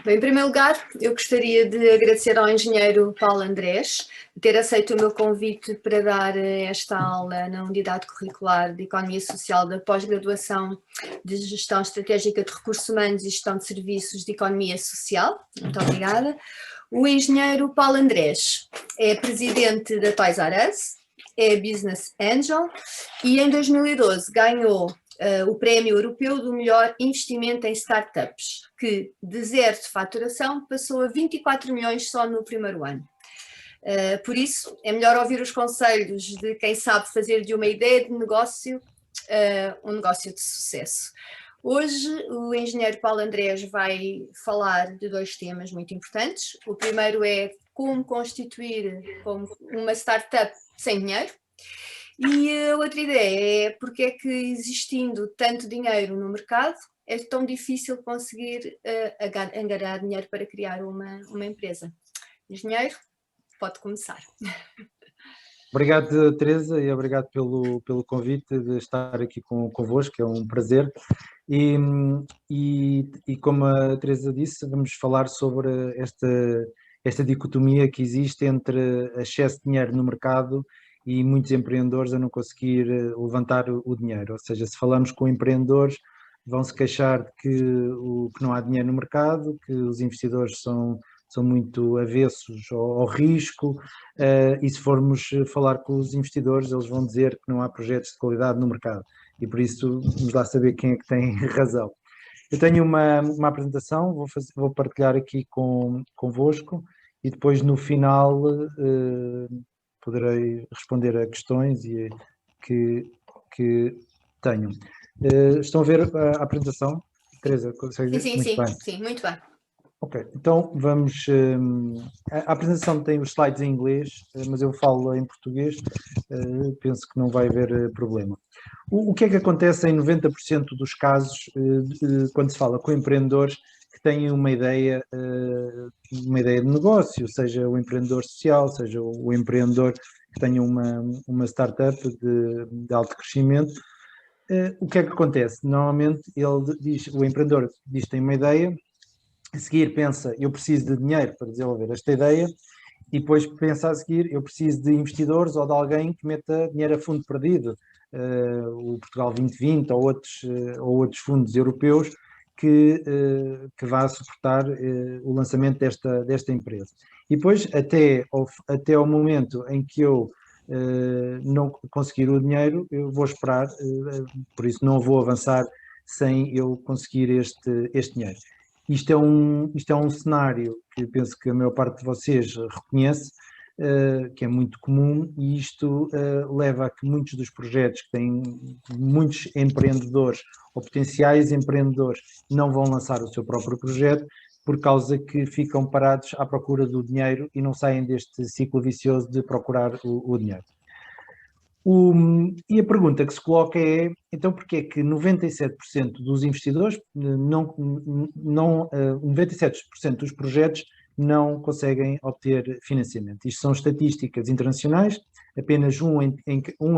Bem, em primeiro lugar, eu gostaria de agradecer ao engenheiro Paulo Andrés ter aceito o meu convite para dar esta aula na Unidade Curricular de Economia Social da pós-graduação de Gestão Estratégica de Recursos Humanos e Gestão de Serviços de Economia Social. Muito obrigada. O engenheiro Paulo Andrés é presidente da Toys R Us, é Business Angel e em 2012 ganhou o Prémio Europeu do Melhor Investimento em Startups, que de zero de faturação passou a 24 milhões só no primeiro ano. Por isso, é melhor ouvir os conselhos de quem sabe fazer de uma ideia de negócio um negócio de sucesso. Hoje, o engenheiro Paulo Andrés vai falar de dois temas muito importantes. O primeiro é como constituir uma startup sem dinheiro. E a outra ideia é porque é que, existindo tanto dinheiro no mercado, é tão difícil conseguir angariar dinheiro para criar uma empresa. Engenheiro, pode começar. Obrigado, Teresa, e obrigado pelo convite de estar aqui convosco, é um prazer. E como a Teresa disse, vamos falar sobre esta dicotomia que existe entre excesso de dinheiro no mercado e muitos empreendedores a não conseguir levantar o dinheiro. Ou seja, se falamos com empreendedores, vão se queixar de que não há dinheiro no mercado, que os investidores são muito avessos ao risco, e se formos falar com os investidores, eles vão dizer que não há projetos de qualidade no mercado. E por isso, vamos lá saber quem é que tem razão. Eu tenho uma apresentação, vou partilhar aqui convosco e depois no final poderei responder a questões que tenham. Estão a ver a apresentação? Teresa, consegue ver? Sim, muito bem. Sim, muito bem. Ok, então vamos... a apresentação tem os slides em inglês, mas eu falo em português, penso que não vai haver problema. O que é que acontece em 90% dos casos quando se fala com empreendedores que têm uma ideia de negócio, seja o empreendedor social, seja o empreendedor que tenha uma startup de alto crescimento? O que é que acontece? Normalmente o empreendedor diz que tem uma ideia, a seguir pensa, eu preciso de dinheiro para desenvolver esta ideia, e depois pensa a seguir, eu preciso de investidores ou de alguém que meta dinheiro a fundo perdido, o Portugal 2020 ou outros fundos europeus que vá suportar o lançamento desta empresa. E depois, até ao momento em que eu não conseguir o dinheiro, eu vou esperar, por isso não vou avançar sem eu conseguir este dinheiro. Isto é um cenário que penso que a maior parte de vocês reconhece, que é muito comum, e isto leva a que muitos dos projetos que têm muitos empreendedores ou potenciais empreendedores não vão lançar o seu próprio projeto por causa que ficam parados à procura do dinheiro e não saem deste ciclo vicioso de procurar o dinheiro. E a pergunta que se coloca é, então, porque é que 97% dos investidores, 97% dos projetos não conseguem obter financiamento? Isto são estatísticas internacionais, apenas 1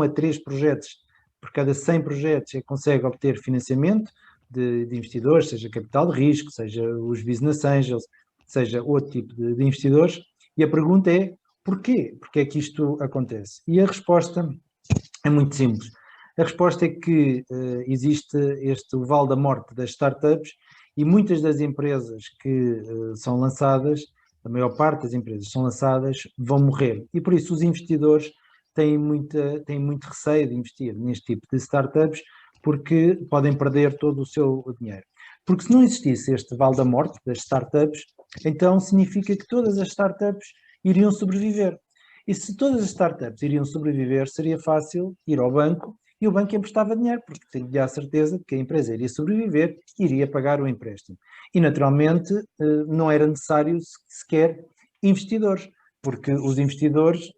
a 3 projetos por cada 100 projetos é que consegue obter financiamento de investidores, seja capital de risco, seja os business angels, seja outro tipo de investidores, e a pergunta é, porquê? Porquê é que isto acontece? E a resposta é muito simples. A resposta é que existe o vale da morte das startups e muitas das empresas que são lançadas, a maior parte das empresas que são lançadas, vão morrer. E por isso os investidores têm muito receio de investir neste tipo de startups porque podem perder todo o seu dinheiro. Porque se não existisse este vale da morte das startups, então significa que todas as startups iriam sobreviver. E se todas as startups iriam sobreviver, seria fácil ir ao banco e o banco emprestava dinheiro, porque tinha a certeza de que a empresa iria sobreviver e iria pagar o empréstimo. E, naturalmente, não era necessário sequer investidores, porque os investidores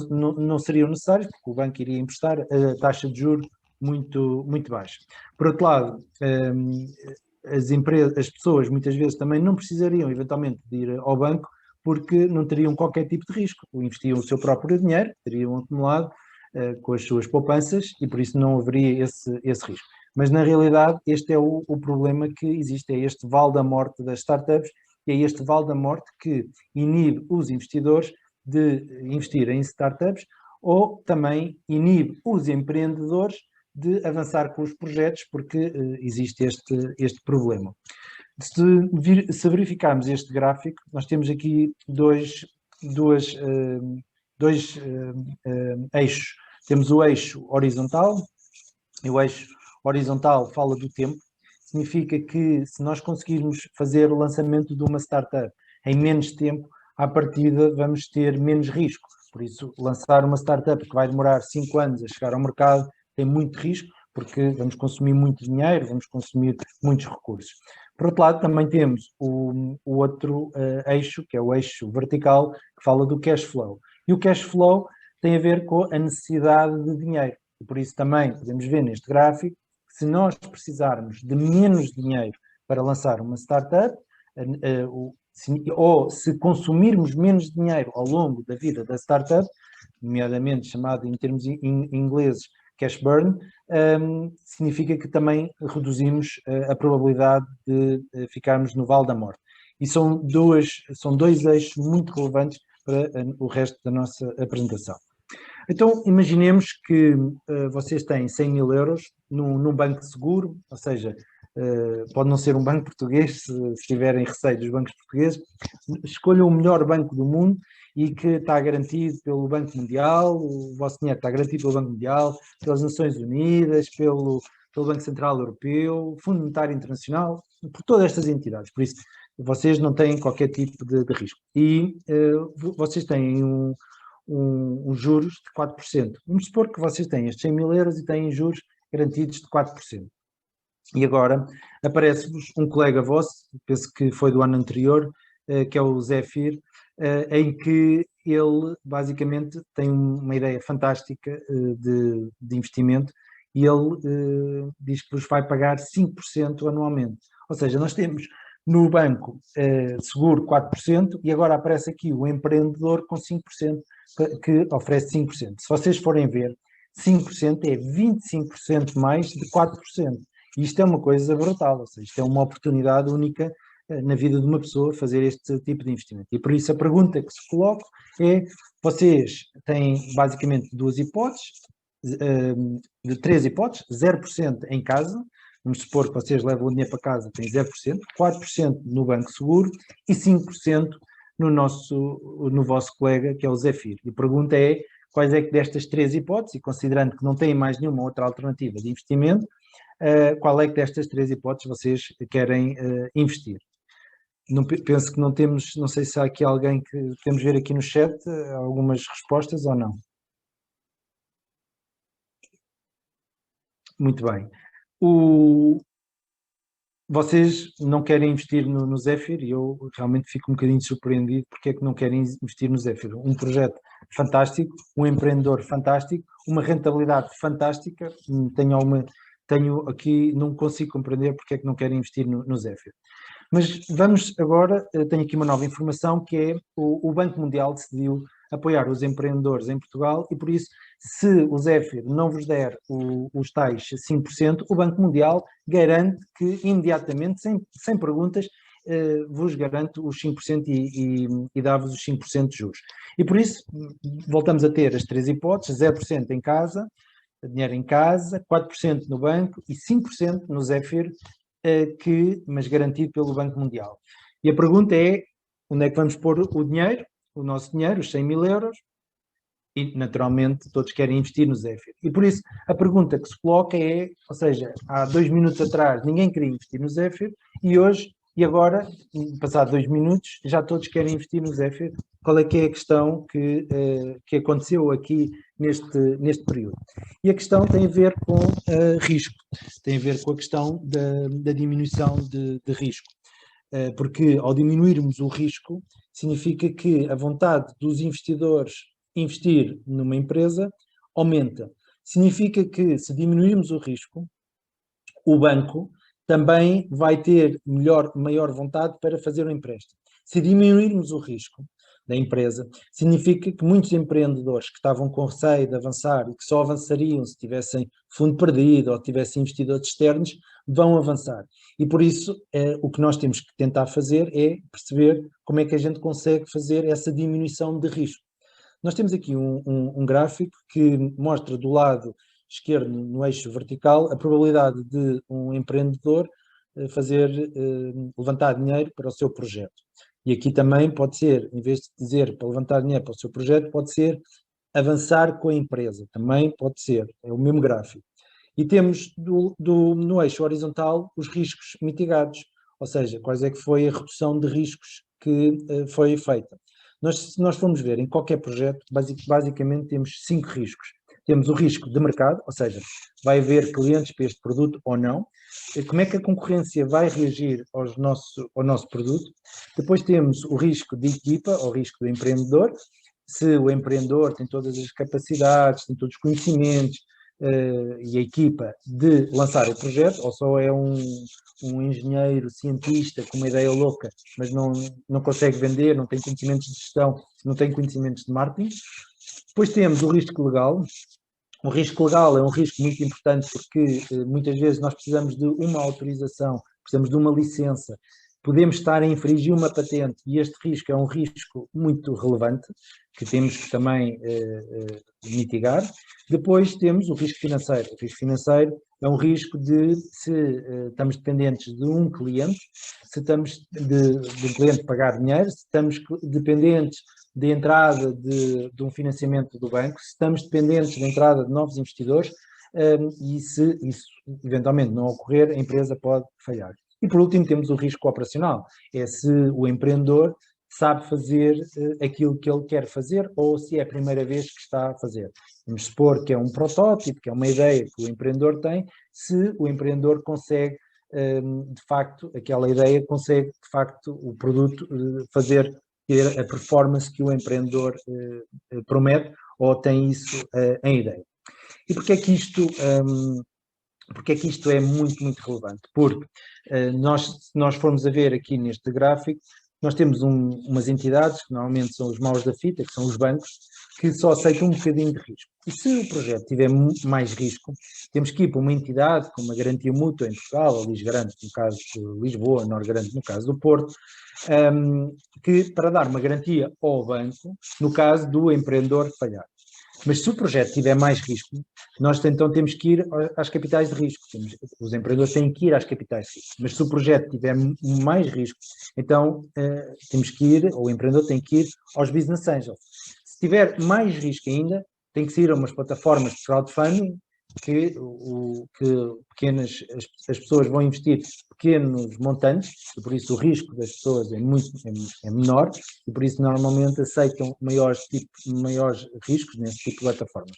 não seriam necessários, porque o banco iria emprestar a taxa de juros muito, muito baixa. Por outro lado, as pessoas muitas vezes também não precisariam, eventualmente, de ir ao banco, porque não teriam qualquer tipo de risco, investiam o seu próprio dinheiro, teriam acumulado com as suas poupanças e por isso não haveria esse risco. Mas na realidade este é o problema que existe, é este vale da morte das startups e é este vale da morte que inibe os investidores de investir em startups ou também inibe os empreendedores de avançar com os projetos porque existe este problema. Se verificarmos este gráfico, nós temos aqui dois eixos. Temos o eixo horizontal, e o eixo horizontal fala do tempo. Significa que se nós conseguirmos fazer o lançamento de uma startup em menos tempo, à partida vamos ter menos risco. Por isso, lançar uma startup que vai demorar 5 anos a chegar ao mercado tem muito risco, porque vamos consumir muito dinheiro, vamos consumir muitos recursos. Por outro lado, também temos o outro eixo, que é o eixo vertical, que fala do cash flow. E o cash flow tem a ver com a necessidade de dinheiro. E por isso também podemos ver neste gráfico que se nós precisarmos de menos dinheiro para lançar uma startup, ou se consumirmos menos dinheiro ao longo da vida da startup, nomeadamente chamado em termos ingleses cash burn, significa que também reduzimos a probabilidade de ficarmos no vale da morte. E são dois eixos muito relevantes para o resto da nossa apresentação. Então, imaginemos que vocês têm 100 mil euros num banco seguro, ou seja, pode não ser um banco português, se tiverem receio dos bancos portugueses, escolham o melhor banco do mundo e que está garantido pelo Banco Mundial, o vosso dinheiro está garantido pelo Banco Mundial, pelas Nações Unidas, pelo Banco Central Europeu, Fundo Monetário Internacional, por todas estas entidades. Por isso, vocês não têm qualquer tipo de risco. E vocês têm um juros de 4%. Vamos supor que vocês têm estes 100 mil euros e têm juros garantidos de 4%. E agora aparece-vos um colega vosso, penso que foi do ano anterior, que é o Zé Fir, em que ele basicamente tem uma ideia fantástica de investimento e ele diz que vos vai pagar 5% anualmente. Ou seja, nós temos no banco seguro 4% e agora aparece aqui o empreendedor com 5%, que oferece 5%. Se vocês forem ver, 5% é 25% mais de 4%. E isto é uma coisa brutal, ou seja, isto é uma oportunidade única na vida de uma pessoa fazer este tipo de investimento. E por isso a pergunta que se coloca é, vocês têm basicamente duas hipóteses, de três hipóteses, 0% em casa, vamos supor que vocês levam o dinheiro para casa, têm 0%, 4% no Banco Seguro e 5% no vosso colega, que é o Zé Fir. E a pergunta é, quais é que destas três hipóteses, e considerando que não têm mais nenhuma outra alternativa de investimento, qual é que destas três hipóteses vocês querem investir? Penso que não temos, não sei se há aqui alguém que podemos ver aqui no chat, algumas respostas ou não. Muito bem. Vocês não querem investir no Zephyr e eu realmente fico um bocadinho surpreendido porque é que não querem investir no Zephyr. Um projeto fantástico, um empreendedor fantástico, uma rentabilidade fantástica. Tenho aqui, não consigo compreender porque é que não querem investir no Zephyr. Mas vamos agora, tenho aqui uma nova informação que é o Banco Mundial decidiu apoiar os empreendedores em Portugal e por isso, se o Zephyr não vos der os tais 5%, o Banco Mundial garante que imediatamente, sem perguntas, vos garante os 5% e dá-vos os 5% de juros. E por isso, voltamos a ter as três hipóteses, 0% em casa, dinheiro em casa, 4% no banco e 5% no Zephyr, mas garantido pelo Banco Mundial. E a pergunta é, onde é que vamos pôr o dinheiro, o nosso dinheiro, os 100 mil euros, e naturalmente todos querem investir no Zephyr. E por isso a pergunta que se coloca é, ou seja, há 2 minutos atrás ninguém queria investir no Zephyr e agora, passado 2 minutos, já todos querem investir no Zephyr. Qual é que é a questão que aconteceu aqui neste período? E a questão tem a ver com risco, tem a ver com a questão da diminuição de risco. Porque ao diminuirmos o risco, significa que a vontade dos investidores investir numa empresa aumenta. Significa que se diminuirmos o risco, o banco também vai ter maior vontade para fazer um empréstimo. Se diminuirmos o risco, da empresa, significa que muitos empreendedores que estavam com receio de avançar e que só avançariam se tivessem fundo perdido ou tivessem investidores externos, vão avançar. E por isso, o que nós temos que tentar fazer é perceber como é que a gente consegue fazer essa diminuição de risco. Nós temos aqui um gráfico que mostra do lado esquerdo, no eixo vertical, a probabilidade de um empreendedor levantar dinheiro para o seu projeto. E aqui também pode ser, em vez de dizer para levantar dinheiro para o seu projeto, pode ser avançar com a empresa. Também pode ser, é o mesmo gráfico. E temos no eixo horizontal os riscos mitigados, ou seja, quais é que foi a redução de riscos que foi feita. Se nós formos ver em qualquer projeto, basicamente temos 5 riscos. Temos o risco de mercado, ou seja, vai haver clientes para este produto ou não. Como é que a concorrência vai reagir ao nosso produto? Depois temos o risco de equipa, ou risco do empreendedor. Se o empreendedor tem todas as capacidades, tem todos os conhecimentos, e a equipa de lançar o projeto, ou só é um engenheiro, cientista com uma ideia louca, mas não consegue vender, não tem conhecimentos de gestão, não tem conhecimentos de marketing. Depois temos o risco legal. O risco legal é um risco muito importante porque muitas vezes nós precisamos de uma autorização, precisamos de uma licença, podemos estar a infringir uma patente e este risco é um risco muito relevante que temos que também mitigar. Depois temos o risco financeiro. O risco financeiro é um risco de se estamos dependentes de um cliente, se estamos de um cliente pagar dinheiro, se estamos dependentes de entrada de um financiamento do banco, se estamos dependentes da entrada de novos investidores e se isso eventualmente não ocorrer, a empresa pode falhar. E por último temos o risco operacional, é se o empreendedor sabe fazer aquilo que ele quer fazer ou se é a primeira vez que está a fazer. Vamos supor que é um protótipo, que é uma ideia que o empreendedor tem, se o empreendedor consegue, de facto, aquela ideia consegue, de facto, o produto ter a performance que o empreendedor promete ou tem isso em ideia. E porquê é que isto é muito, muito relevante? Porque se nós formos a ver aqui neste gráfico, nós temos umas entidades, que normalmente são os maus da fita, que são os bancos, que só aceitam um bocadinho de risco. E se o projeto tiver mais risco, temos que ir para uma entidade com uma garantia mútua em Portugal, a Lisgarante, no caso de Lisboa, a Norgarante, no caso do Porto, que para dar uma garantia ao banco, no caso do empreendedor falhar. Mas se o projeto tiver mais risco, nós então temos que ir às capitais de risco. Os empreendedores têm que ir às capitais de risco. Mas se o projeto tiver mais risco, então temos que ir, ou o empreendedor tem que ir aos business angels. Se tiver mais risco ainda, tem que ir a umas plataformas de crowdfunding que as pessoas vão investir pequenos montantes, e por isso o risco das pessoas é menor, e por isso normalmente aceitam maiores riscos nesse tipo de plataformas.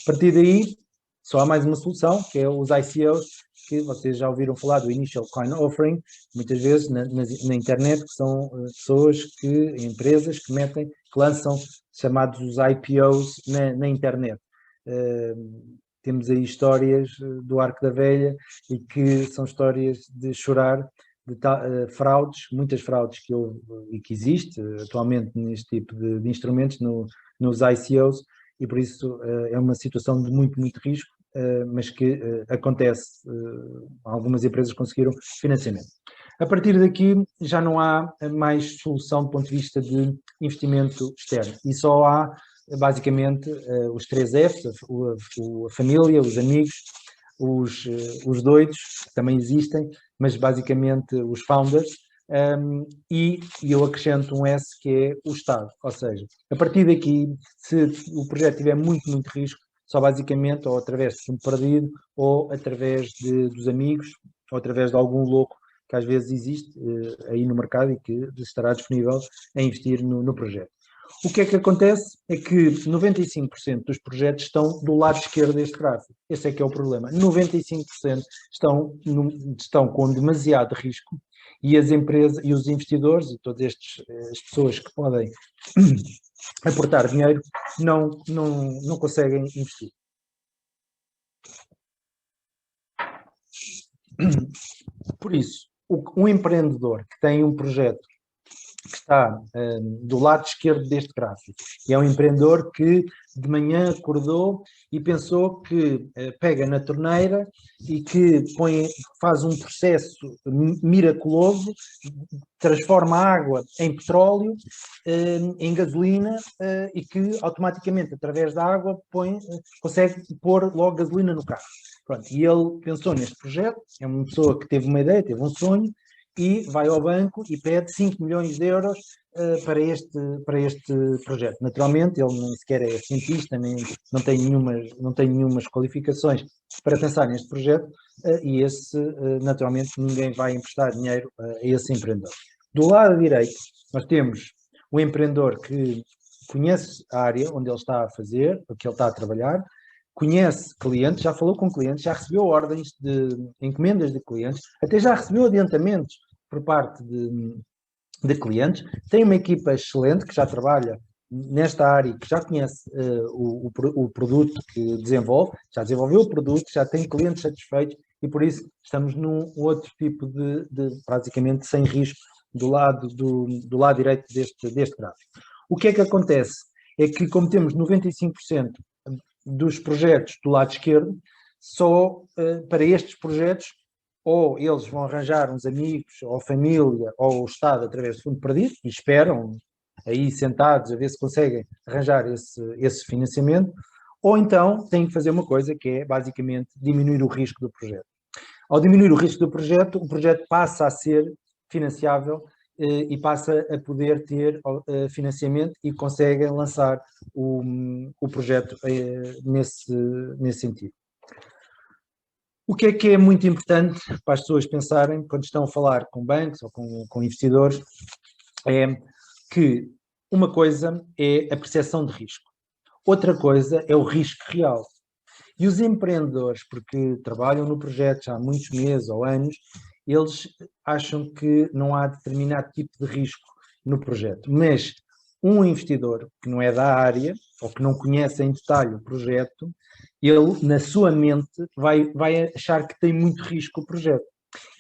A partir daí, só há mais uma solução, que é os ICOs, que vocês já ouviram falar do Initial Coin Offering, muitas vezes na internet, que são empresas que lançam chamados os IPOs na internet. Temos aí histórias do Arco da Velha e que são histórias de chorar, de fraudes, muitas fraudes que houve e que existe atualmente neste tipo de instrumentos, nos ICOs, e por isso é uma situação de muito, muito risco, mas que acontece, algumas empresas conseguiram financiamento. A partir daqui já não há mais solução do ponto de vista de investimento externo e só há basicamente os 3 Fs, a família, os amigos, os doidos, que também existem, mas basicamente os founders, e eu acrescento um S que é o Estado, ou seja, a partir daqui, se o projeto tiver muito, muito risco, só basicamente ou através de fundo perdido, ou através dos amigos, ou através de algum louco que às vezes existe aí no mercado e que estará disponível a investir no projeto. O que é que acontece? É que 95% dos projetos estão do lado esquerdo deste gráfico. Esse é que é o problema. 95% estão com demasiado risco e as empresas e os investidores e todas as pessoas que podem aportar dinheiro não conseguem investir. Por isso, um empreendedor que tem um projeto que está do lado esquerdo deste gráfico. E é um empreendedor que de manhã acordou e pensou que pega na torneira e que faz um processo miraculoso, transforma a água em petróleo, em gasolina, e que automaticamente, através da água, consegue pôr logo gasolina no carro. Pronto, e ele pensou neste projeto, é uma pessoa que teve uma ideia, teve um sonho, e vai ao banco e pede 5 milhões de euros para este projeto. Naturalmente, ele nem sequer é cientista, nem, não tem nenhumas qualificações para pensar neste projeto, e naturalmente, ninguém vai emprestar dinheiro a esse empreendedor. Do lado direito, nós temos o empreendedor que conhece a área onde ele está a fazer, o que ele está a trabalhar, conhece clientes, já falou com clientes, já recebeu ordens de encomendas de clientes, até já recebeu adiantamentos por parte de clientes, tem uma equipa excelente que já trabalha nesta área, que já conhece o produto que desenvolve, já desenvolveu o produto, já tem clientes satisfeitos e por isso estamos num outro tipo de praticamente sem risco do lado direito deste gráfico. O que é que acontece? É que como temos 95% dos projetos do lado esquerdo, só para estes projetos, ou eles vão arranjar uns amigos, ou família, ou o Estado através do fundo perdido, e esperam aí sentados a ver se conseguem arranjar esse financiamento, ou então têm que fazer uma coisa que é basicamente diminuir o risco do projeto. Ao diminuir o risco do projeto, o projeto passa a ser financiável e passa a poder ter financiamento e conseguem lançar o projeto nesse sentido. O que é muito importante para as pessoas pensarem quando estão a falar com bancos ou com investidores é que uma coisa é a percepção de risco, outra coisa é o risco real. E os empreendedores, porque trabalham no projeto já há muitos meses ou anos, eles acham que não há determinado tipo de risco no projeto. Mas um investidor que não é da área, ou que não conhece em detalhe o projeto, ele, na sua mente, vai achar que tem muito risco o projeto.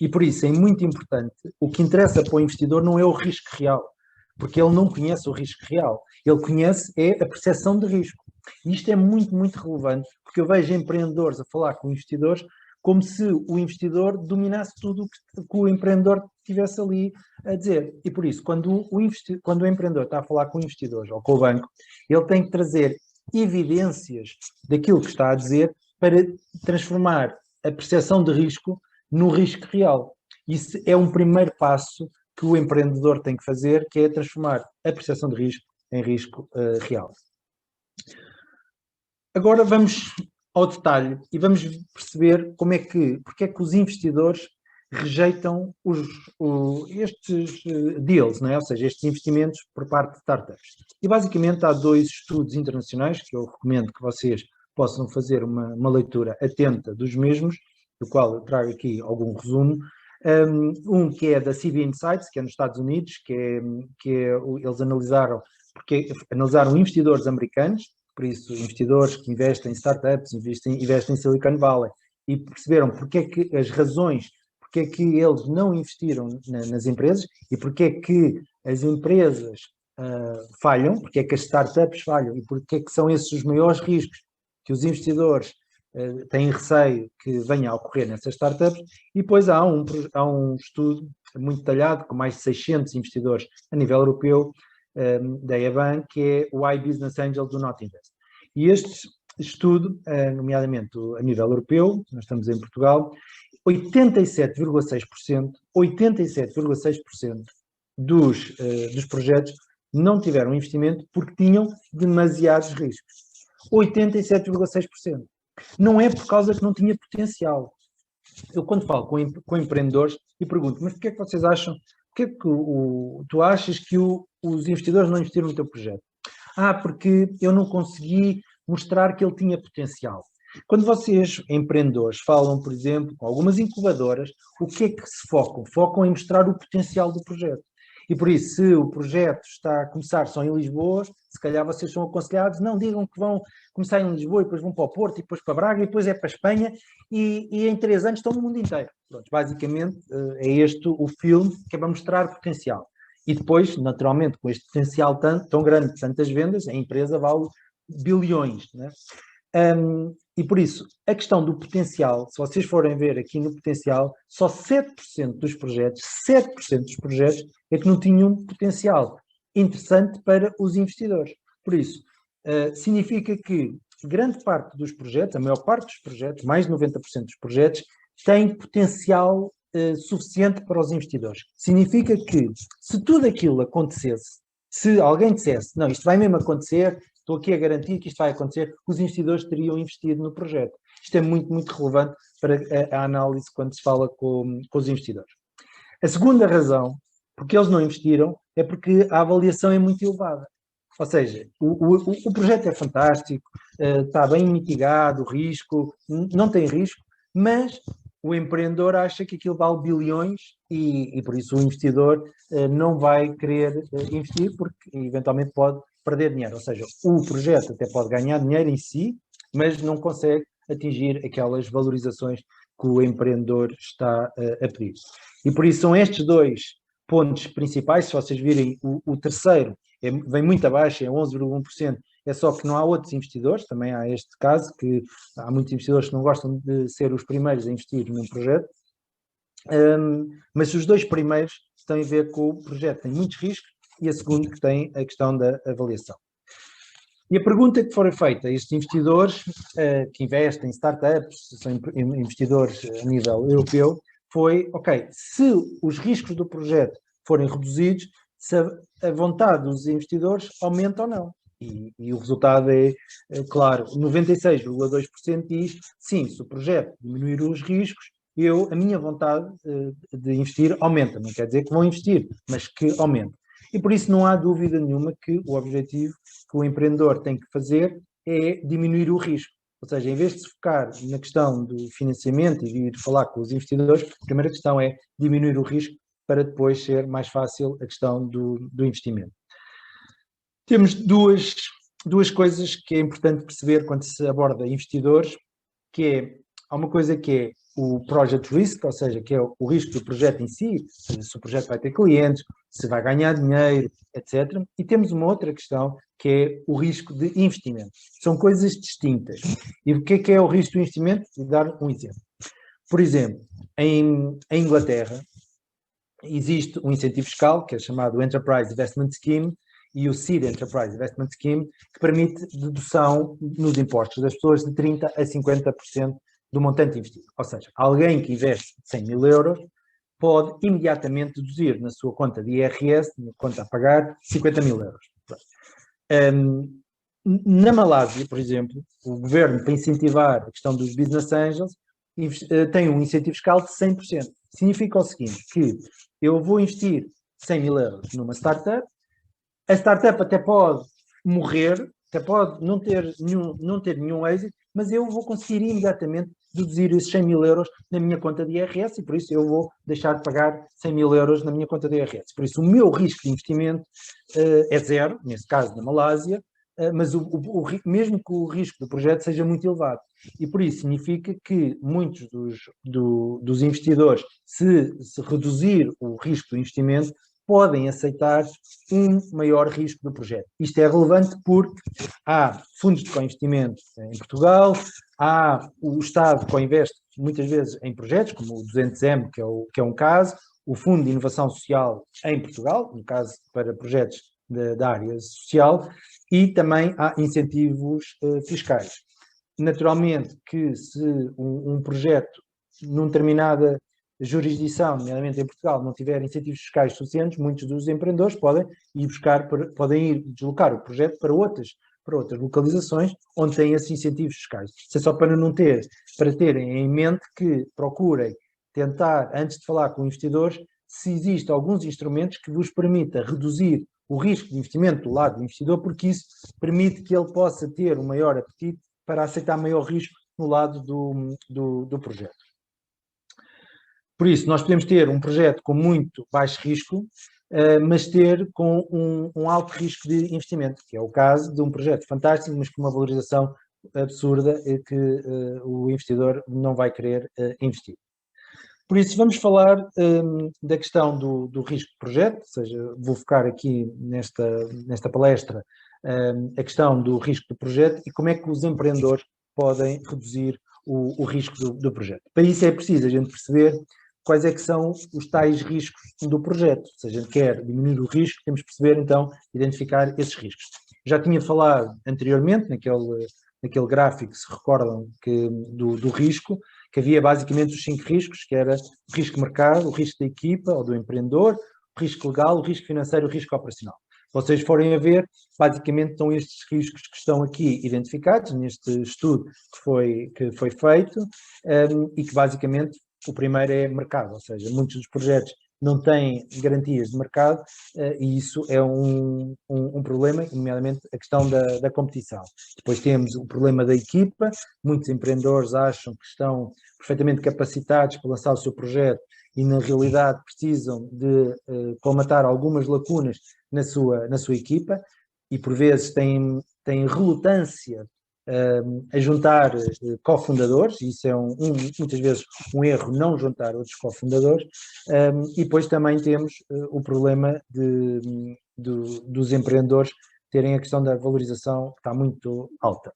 E por isso é muito importante, o que interessa para o investidor não é o risco real, porque ele não conhece o risco real. Ele conhece a percepção de risco. E isto é muito, muito relevante, porque eu vejo empreendedores a falar com investidores como se o investidor dominasse tudo o que o empreendedor estivesse ali a dizer. E por isso, quando o empreendedor está a falar com investidores ou com o banco, ele tem que trazer evidências daquilo que está a dizer para transformar a percepção de risco no risco real. Isso é um primeiro passo que o empreendedor tem que fazer, que é transformar a percepção de risco em risco real. Agora vamos ao detalhe e vamos perceber porque é que os investidores rejeitam estes deals, não é? Ou seja, estes investimentos por parte de startups. E basicamente há 2 estudos internacionais que eu recomendo que vocês possam fazer uma leitura atenta dos mesmos, do qual eu trago aqui algum resumo. Um que é da CB Insights, que é nos Estados Unidos, eles analisaram investidores americanos, por isso investidores que investem em startups, investem em Silicon Valley, e perceberam as razões porque é que eles não investiram nas empresas e porque é que as empresas falham, porque é que as startups falham e porque é que são esses os maiores riscos que os investidores têm receio que venha a ocorrer nessas startups. E depois há um estudo muito detalhado, com mais de 600 investidores a nível europeu, da EBAN, que é o Why Business Angels Do Not Invest. E este estudo, nomeadamente a nível europeu, nós estamos em Portugal, 87,6% dos projetos não tiveram investimento porque tinham demasiados riscos. 87,6%. Não é por causa que não tinha potencial. Eu quando falo com empreendedores e pergunto, mas porquê é que vocês acham, porquê é que tu achas que os investidores não investiram no teu projeto? Porque eu não consegui mostrar que ele tinha potencial. Quando vocês, empreendedores, falam, por exemplo, com algumas incubadoras, o que é que se focam? Focam em mostrar o potencial do projeto. E por isso, se o projeto está a começar só em Lisboa, se calhar vocês são aconselhados, não digam que vão começar em Lisboa e depois vão para o Porto e depois para Braga e depois é para a Espanha e em 3 anos estão no mundo inteiro. Pronto, basicamente é este o filme que é para mostrar potencial. E depois, naturalmente, com este potencial tão grande de tantas vendas, a empresa vale bilhões, né? E por isso, a questão do potencial, se vocês forem ver aqui no potencial, só 7% dos projetos, 7% dos projetos é que não tinham potencial interessante para os investidores. Por isso, significa que grande parte dos projetos, a maior parte dos projetos, mais de 90% dos projetos, tem potencial suficiente para os investidores. Significa que, se tudo aquilo acontecesse, se alguém dissesse, não, isto vai mesmo acontecer, estou aqui a garantir que isto vai acontecer, os investidores teriam investido no projeto. Isto é muito, muito relevante para a análise quando se fala com os investidores. A segunda razão, porque eles não investiram, é porque a avaliação é muito elevada. Ou seja, o projeto é fantástico, está bem mitigado, o risco, não tem risco, mas o empreendedor acha que aquilo vale bilhões e por isso o investidor não vai querer investir porque eventualmente pode perder dinheiro. Ou seja, o projeto até pode ganhar dinheiro em si, mas não consegue atingir aquelas valorizações que o empreendedor está a pedir. E por isso são estes dois pontos principais. Se vocês virem o terceiro, vem muito abaixo, é 11,1%, é só que não há outros investidores, também há este caso, que há muitos investidores que não gostam de ser os primeiros a investir num projeto, mas os dois primeiros têm a ver com o projeto, tem muitos riscos, e a segunda que tem a questão da avaliação. E a pergunta que foi feita a estes investidores que investem em startups, são investidores a nível europeu, foi, ok, se os riscos do projeto forem reduzidos, se a vontade dos investidores aumenta ou não. E o resultado é claro, 96,2% diz, sim, se o projeto diminuir os riscos, a minha vontade de investir aumenta. Não quer dizer que vão investir, mas que aumenta. E por isso não há dúvida nenhuma que o objetivo que o empreendedor tem que fazer é diminuir o risco. Ou seja, em vez de se focar na questão do financiamento e de ir falar com os investidores, a primeira questão é diminuir o risco para depois ser mais fácil a questão do investimento. Temos duas coisas que é importante perceber quando se aborda investidores, que há uma coisa que é o project risk, ou seja, que é o risco do projeto em si, se o projeto vai ter clientes, se vai ganhar dinheiro, etc. E temos uma outra questão, que é o risco de investimento. São coisas distintas. E o que é o risco de investimento? Vou dar um exemplo. Por exemplo, em Inglaterra, existe um incentivo fiscal, que é chamado Enterprise Investment Scheme, e o Seed Enterprise Investment Scheme, que permite dedução nos impostos das pessoas de 30% a 50% do montante investido. Ou seja, alguém que investe 100 mil euros pode imediatamente deduzir na sua conta de IRS, na conta a pagar, 50 mil euros. Na Malásia, por exemplo, o governo, para incentivar a questão dos business angels, tem um incentivo fiscal de 100%. Significa o seguinte, que eu vou investir 100 mil euros numa startup, a startup até pode morrer, até pode não ter nenhum êxito, mas eu vou conseguir imediatamente deduzir esses 100 mil euros na minha conta de IRS e por isso eu vou deixar de pagar 100 mil euros na minha conta de IRS. Por isso o meu risco de investimento é zero, nesse caso na Malásia, mas mesmo que o risco do projeto seja muito elevado. E por isso significa que muitos dos investidores, se reduzir o risco do investimento, podem aceitar um maior risco do projeto. Isto é relevante porque há fundos de co-investimento em Portugal, há o Estado que co-investe muitas vezes em projetos, como o 200M, que é um caso, o Fundo de Inovação Social em Portugal, no caso para projetos da área social, e também há incentivos fiscais. Naturalmente que se um projeto numa determinada jurisdição, nomeadamente em Portugal, não tiver incentivos fiscais suficientes, muitos dos empreendedores podem ir deslocar o projeto para outras localizações onde têm esses incentivos fiscais. Isso é só para terem em mente que procurem tentar, antes de falar com investidores, se existem alguns instrumentos que vos permita reduzir o risco de investimento do lado do investidor, porque isso permite que ele possa ter um maior apetite para aceitar maior risco no lado do projeto. Por isso, nós podemos ter um projeto com muito baixo risco, mas ter com um alto risco de investimento, que é o caso de um projeto fantástico, mas com uma valorização absurda e que o investidor não vai querer investir. Por isso, vamos falar da questão do risco de projeto, ou seja, vou focar aqui nesta palestra a questão do risco do projeto e como é que os empreendedores podem reduzir o risco do projeto. Para isso é preciso a gente perceber quais é que são os tais riscos do projeto. Se a gente quer diminuir o risco, temos que perceber, então, identificar esses riscos. Já tinha falado anteriormente, naquele gráfico, se recordam, do risco, que havia basicamente os 5 riscos, que era o risco de mercado, o risco da equipa ou do empreendedor, o risco legal, o risco financeiro e o risco operacional. Se vocês forem a ver, basicamente estão estes riscos que estão aqui identificados neste estudo que foi feito e que basicamente o primeiro é mercado, ou seja, muitos dos projetos não têm garantias de mercado e isso é um problema, nomeadamente a questão da competição. Depois temos o problema da equipa, muitos empreendedores acham que estão perfeitamente capacitados para lançar o seu projeto e na realidade precisam de colmatar algumas lacunas na sua equipa e por vezes têm relutância a juntar cofundadores, e isso é muitas vezes um erro não juntar outros cofundadores, e depois também temos o problema dos empreendedores terem a questão da valorização que está muito alta.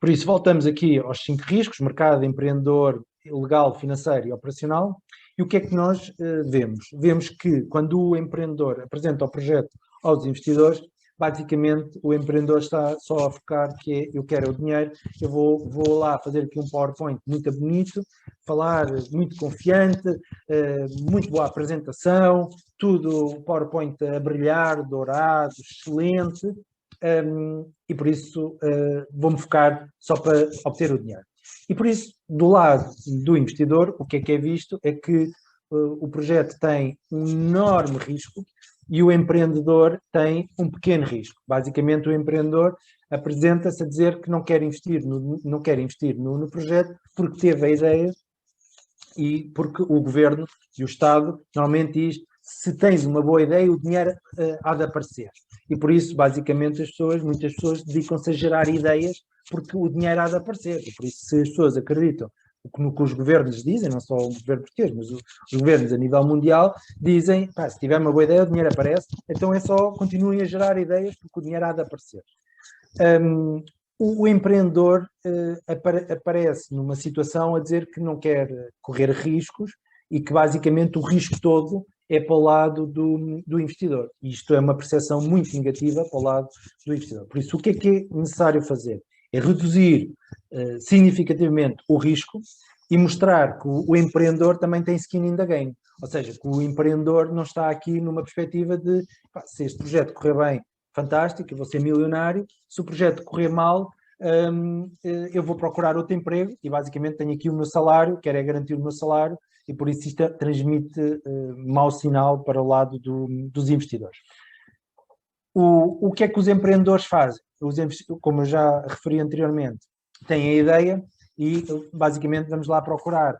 Por isso, voltamos aqui aos 5 riscos: mercado, empreendedor, legal, financeiro e operacional. E o que é que nós vemos? Vemos que quando o empreendedor apresenta o projeto aos investidores, basicamente o empreendedor está só a focar que é, eu quero o dinheiro, eu vou lá fazer aqui um PowerPoint muito bonito, falar muito confiante, muito boa apresentação, tudo o PowerPoint a brilhar, dourado, excelente, e por isso vou-me focar só para obter o dinheiro. E por isso, do lado do investidor, o que é visto é que o projeto tem um enorme risco e o empreendedor tem um pequeno risco. Basicamente, o empreendedor apresenta-se a dizer que não quer investir no projeto porque teve a ideia e porque o governo e o Estado normalmente diz: se tens uma boa ideia, o dinheiro há de aparecer. E por isso, basicamente, muitas pessoas dedicam-se a gerar ideias porque o dinheiro há de aparecer. E por isso, se as pessoas acreditam no que os governos dizem, não só o governo português, mas os governos a nível mundial, dizem: se tiver uma boa ideia, o dinheiro aparece, então é só continuem a gerar ideias porque o dinheiro há de aparecer. O empreendedor aparece numa situação a dizer que não quer correr riscos e que basicamente o risco todo é para o lado do investidor. E isto é uma percepção muito negativa para o lado do investidor. Por isso, o que é necessário fazer? É reduzir significativamente o risco e mostrar que o empreendedor também tem skin in the game. Ou seja, que o empreendedor não está aqui numa perspectiva de se este projeto correr bem, fantástico, eu vou ser milionário. Se o projeto correr mal, eu vou procurar outro emprego e basicamente tenho aqui o meu salário, quero é garantir o meu salário e por isso isto transmite mau sinal para o lado dos investidores. O que é que os empreendedores fazem? Como eu já referi anteriormente, têm a ideia e basicamente vamos lá procurar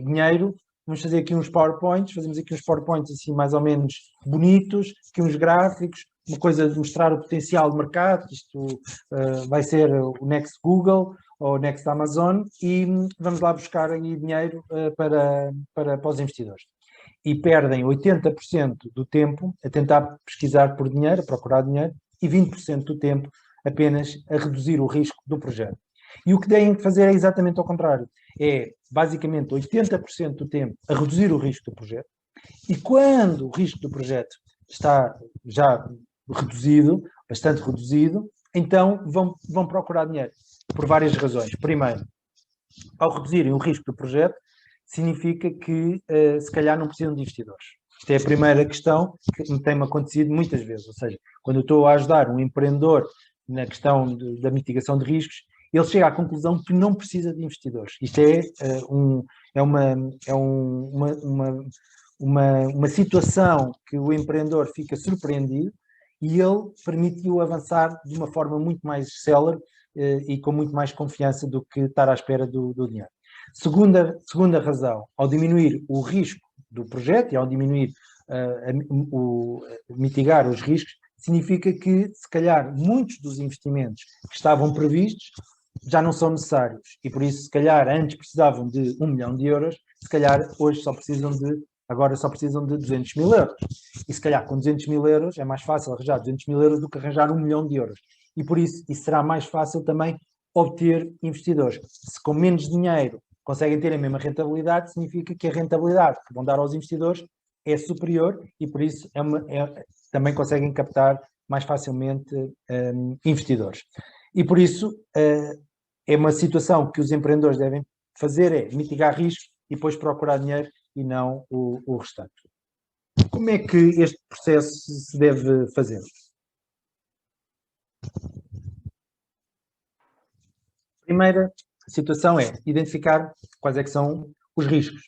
dinheiro. Vamos fazer aqui uns PowerPoints, fazemos aqui uns PowerPoints assim mais ou menos bonitos, aqui uns gráficos, uma coisa de mostrar o potencial de mercado, isto vai ser o Next Google ou o Next Amazon, e vamos lá buscar aí dinheiro para os investidores. E perdem 80% do tempo a tentar pesquisar por dinheiro, a procurar dinheiro, e 20% do tempo apenas a reduzir o risco do projeto. E o que têm que fazer é exatamente ao contrário. É, basicamente, 80% do tempo a reduzir o risco do projeto. E quando o risco do projeto está já reduzido, bastante reduzido, então vão procurar dinheiro. Por várias razões. Primeiro, ao reduzirem o risco do projeto, significa que se calhar não precisam de investidores. Esta é a primeira questão que me tem acontecido muitas vezes. Ou seja, quando eu estou a ajudar um empreendedor na questão da mitigação de riscos, ele chega à conclusão que não precisa de investidores. Isto é uma situação que o empreendedor fica surpreendido e ele permitiu avançar de uma forma muito mais célere e com muito mais confiança do que estar à espera do dinheiro. Segunda razão, ao diminuir o risco do projeto e ao diminuir, mitigar os riscos, significa que, se calhar, muitos dos investimentos que estavam previstos já não são necessários e, por isso, se calhar, antes precisavam de 1 milhão de euros, se calhar hoje agora só precisam de 200 mil euros. E se calhar com 200 mil euros é mais fácil arranjar 200 mil euros do que arranjar 1 milhão de euros. E por isso será mais fácil também obter investidores. Se com menos dinheiro conseguem ter a mesma rentabilidade, significa que a rentabilidade que vão dar aos investidores é superior e por isso também conseguem captar mais facilmente investidores. E por isso é uma situação que os empreendedores devem fazer, é mitigar riscos e depois procurar dinheiro e não o restante. Como é que este processo se deve fazer? A primeira situação é identificar quais é que são os riscos.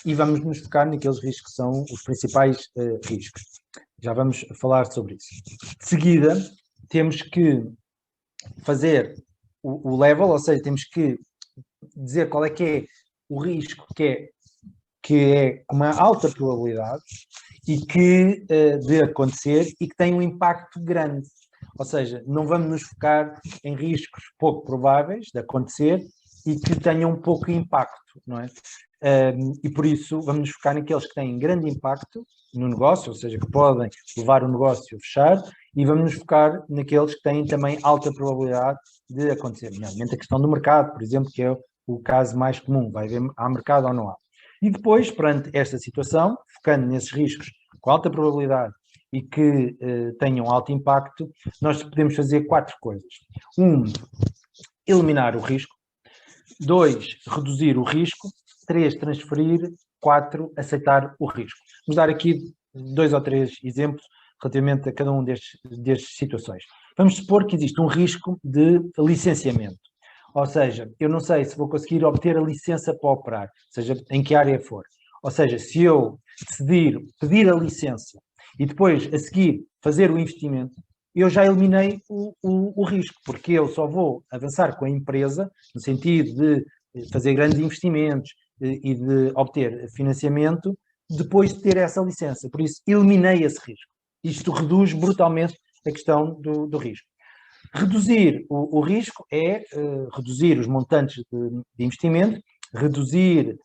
E vamos nos focar naqueles riscos que são os principais riscos. Já vamos falar sobre isso. De seguida, temos que fazer o level, ou seja, temos que dizer qual é que é o risco que é com uma alta probabilidade e que de acontecer e que tem um impacto grande. Ou seja, não vamos nos focar em riscos pouco prováveis de acontecer e que tenham pouco impacto, não é? E por isso vamos nos focar naqueles que têm grande impacto no negócio, ou seja, que podem levar o negócio a fechar, e vamos nos focar naqueles que têm também alta probabilidade de acontecer, nomeadamente a questão do mercado, por exemplo, que é o caso mais comum, vai haver há mercado ou não há. E depois, perante esta situação, focando nesses riscos com alta probabilidade e que tenham alto impacto, nós podemos fazer 4 coisas. 1, eliminar o risco. 2, reduzir o risco. 3, transferir. 4, aceitar o risco. Vamos dar aqui 2 ou 3 exemplos relativamente a cada um destes situações. Vamos supor que existe um risco de licenciamento. Ou seja, eu não sei se vou conseguir obter a licença para operar, seja em que área for. Ou seja, se eu decidir pedir a licença e depois, a seguir, fazer o investimento, eu já eliminei o risco, porque eu só vou avançar com a empresa, no sentido de fazer grandes investimentos e de obter financiamento, depois de ter essa licença. Por isso, eliminei esse risco. Isto reduz brutalmente a questão do risco. Reduzir o risco é reduzir os montantes de investimento, reduzir,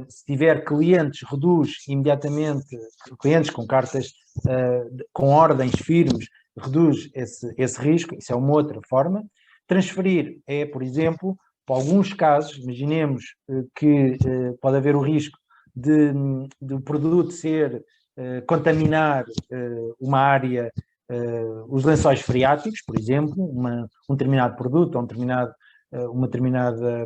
se tiver clientes, reduz imediatamente, clientes com cartas, com ordens firmes, reduz esse risco, isso é uma outra forma. Transferir é, por exemplo, para alguns casos, imaginemos que pode haver o risco de produto contaminar uma área, os lençóis freáticos, por exemplo, um determinado produto ou uma determinada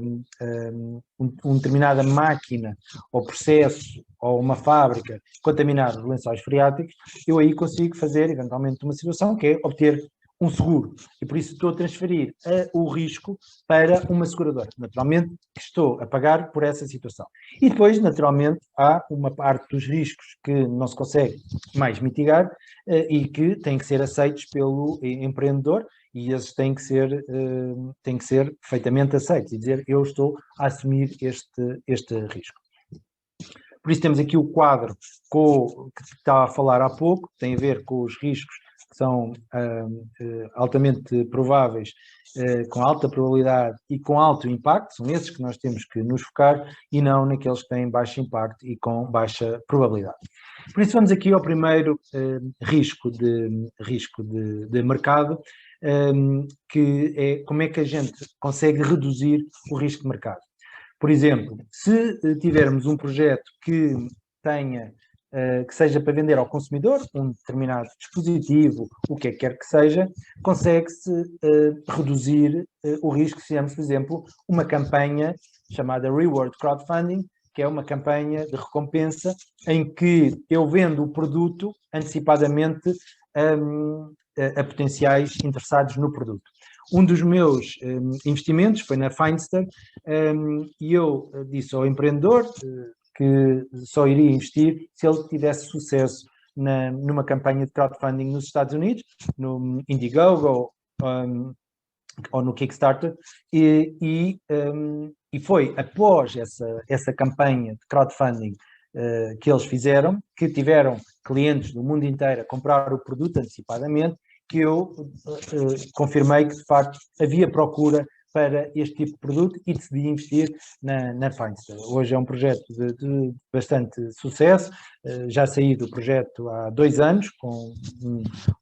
máquina ou processo ou uma fábrica contaminar os lençóis freáticos, eu aí consigo fazer eventualmente uma situação que é obter um seguro, e por isso estou a transferir o risco para uma seguradora. Naturalmente que estou a pagar por essa situação. E depois, naturalmente, há uma parte dos riscos que não se consegue mais mitigar e que têm que ser aceitos pelo empreendedor, e esses têm que ser perfeitamente aceitos e dizer: eu estou a assumir este risco. Por isso temos aqui o quadro que estava a falar há pouco, que tem a ver com os riscos que são altamente prováveis, com alta probabilidade e com alto impacto. São esses que nós temos que nos focar e não naqueles que têm baixo impacto e com baixa probabilidade. Por isso vamos aqui ao primeiro risco de mercado, que é como é que a gente consegue reduzir o risco de mercado. Por exemplo, se tivermos um projeto que seja para vender ao consumidor um determinado dispositivo, o que quer que seja, consegue-se reduzir o risco se fizermos, por exemplo, uma campanha chamada Reward Crowdfunding, que é uma campanha de recompensa em que eu vendo o produto antecipadamente a potenciais interessados no produto. Um dos meus investimentos foi na Finster, e eu disse ao empreendedor que só iria investir se ele tivesse sucesso numa campanha de crowdfunding nos Estados Unidos, no Indiegogo ou no Kickstarter, e foi após essa campanha de crowdfunding que eles fizeram, que tiveram clientes do mundo inteiro a comprar o produto antecipadamente, que eu confirmei que de facto havia procura para este tipo de produto e decidi investir na Finester. Hoje é um projeto de bastante sucesso, já saí do projeto há 2 anos, com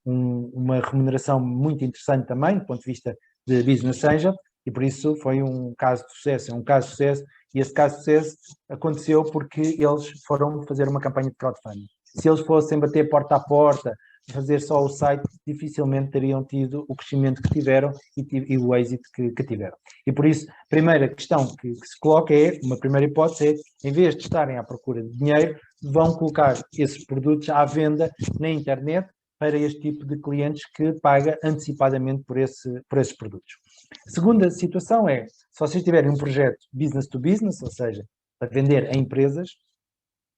uma remuneração muito interessante também, do ponto de vista de Business Angel, e por isso foi um caso de sucesso, é um caso de sucesso, e esse caso de sucesso aconteceu porque eles foram fazer uma campanha de crowdfunding. Se eles fossem bater porta a porta, fazer só o site, dificilmente teriam tido o crescimento que tiveram e o êxito que tiveram. E por isso, a primeira questão que se coloca é, uma primeira hipótese é, em vez de estarem à procura de dinheiro, vão colocar esses produtos à venda na internet para este tipo de clientes que paga antecipadamente por esses produtos. A segunda situação é, se vocês tiverem um projeto business to business, ou seja, para vender a empresas,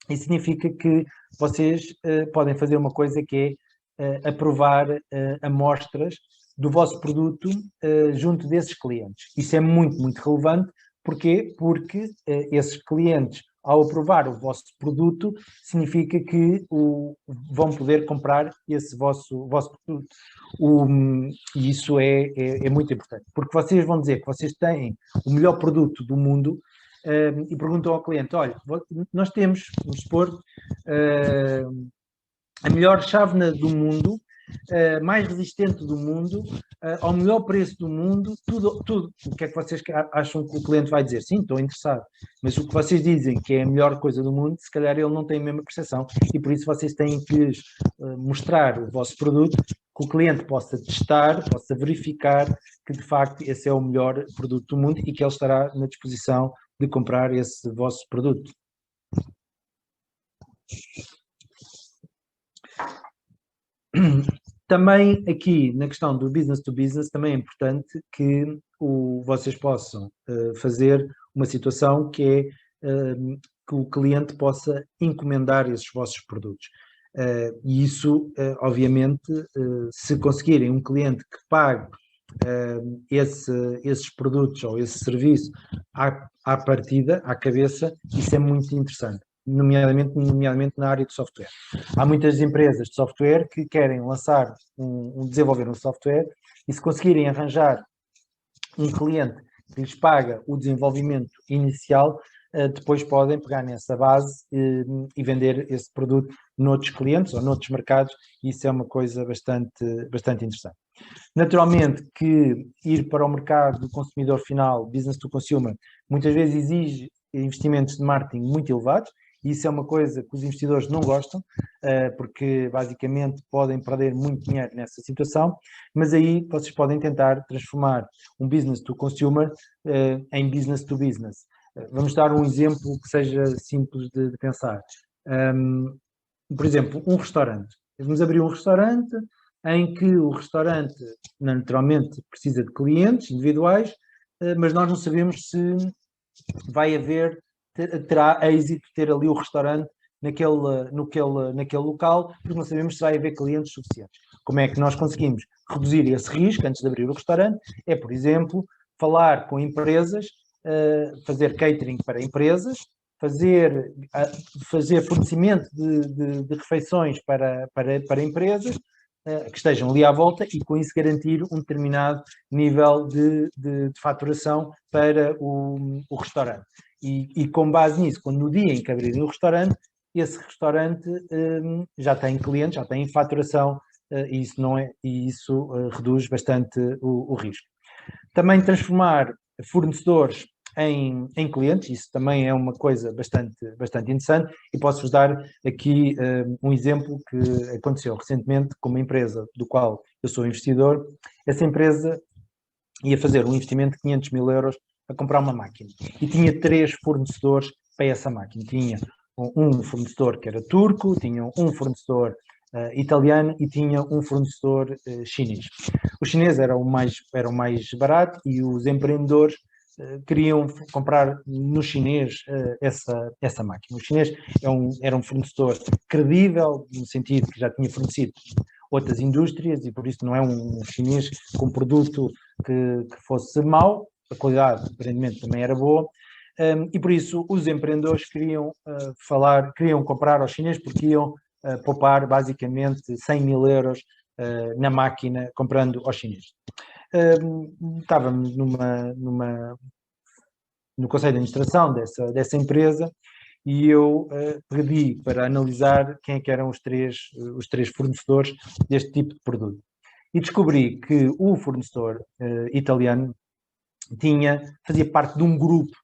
isso significa que vocês podem fazer uma coisa que é aprovar amostras do vosso produto junto desses clientes. Isso é muito, muito relevante. Porquê? Porque esses clientes, ao aprovar o vosso produto, significa que vão poder comprar esse vosso produto. E isso é muito importante, porque vocês vão dizer que vocês têm o melhor produto do mundo, e perguntam ao cliente, olha, nós temos, vamos supor, a melhor chávena do mundo, mais resistente do mundo, ao melhor preço do mundo, tudo. O que é que vocês acham que o cliente vai dizer? Sim, estou interessado. Mas o que vocês dizem que é a melhor coisa do mundo, se calhar ele não tem a mesma percepção. E por isso vocês têm que lhes mostrar o vosso produto, que o cliente possa testar, possa verificar que de facto esse é o melhor produto do mundo e que ele estará na disposição de comprar esse vosso produto. Também aqui na questão do business to business também é importante que vocês possam fazer uma situação que é que o cliente possa encomendar esses vossos produtos. E isso, obviamente, se conseguirem um cliente que pague esses produtos ou esse serviço à partida, à cabeça, isso é muito interessante. Nomeadamente na área de software. Há muitas empresas de software que querem lançar, desenvolver um software e se conseguirem arranjar um cliente que lhes paga o desenvolvimento inicial, depois podem pegar nessa base e vender esse produto noutros clientes ou noutros mercados, e isso é uma coisa bastante interessante. Naturalmente que ir para o mercado do consumidor final, business to consumer, muitas vezes exige investimentos de marketing muito elevados, e isso é uma coisa que os investidores não gostam, porque basicamente podem perder muito dinheiro nessa situação, mas aí vocês podem tentar transformar um business to consumer em business to business. Vamos dar um exemplo que seja simples de pensar. Por exemplo, um restaurante. Vamos abrir um restaurante em que o restaurante naturalmente precisa de clientes individuais, mas nós não sabemos se vai terá êxito ter ali o restaurante naquele local, porque não sabemos se vai haver clientes suficientes. Como é que nós conseguimos reduzir esse risco antes de abrir o restaurante? É, por exemplo, falar com empresas, fazer catering para empresas, fazer fornecimento de refeições para empresas que estejam ali à volta e com isso garantir um determinado nível de faturação para o restaurante. E com base nisso, quando no dia em que abrirem o restaurante, esse restaurante já tem clientes, já tem faturação, e isso reduz bastante o risco. Também transformar fornecedores em clientes, isso também é uma coisa bastante interessante, e posso-vos dar aqui um exemplo que aconteceu recentemente com uma empresa do qual eu sou investidor. Essa empresa ia fazer um investimento de 500 mil euros a comprar uma máquina e tinha 3 fornecedores para essa máquina. Tinha um fornecedor que era turco, tinha um fornecedor italiano e tinha um fornecedor chinês. Os chineses eram o mais barato e os empreendedores queriam comprar no chinês essa máquina. O chinês era um fornecedor credível, no sentido que já tinha fornecido outras indústrias e por isso não é um chinês com produto que fosse mau, a qualidade aparentemente também era boa, e por isso os empreendedores queriam comprar aos chineses porque iam poupar basicamente 100 mil euros na máquina comprando aos chineses. estávamos no conselho de administração dessa empresa e eu pedi para analisar quem é que eram os três fornecedores deste tipo de produto. E descobri que o fornecedor italiano fazia parte de um grupo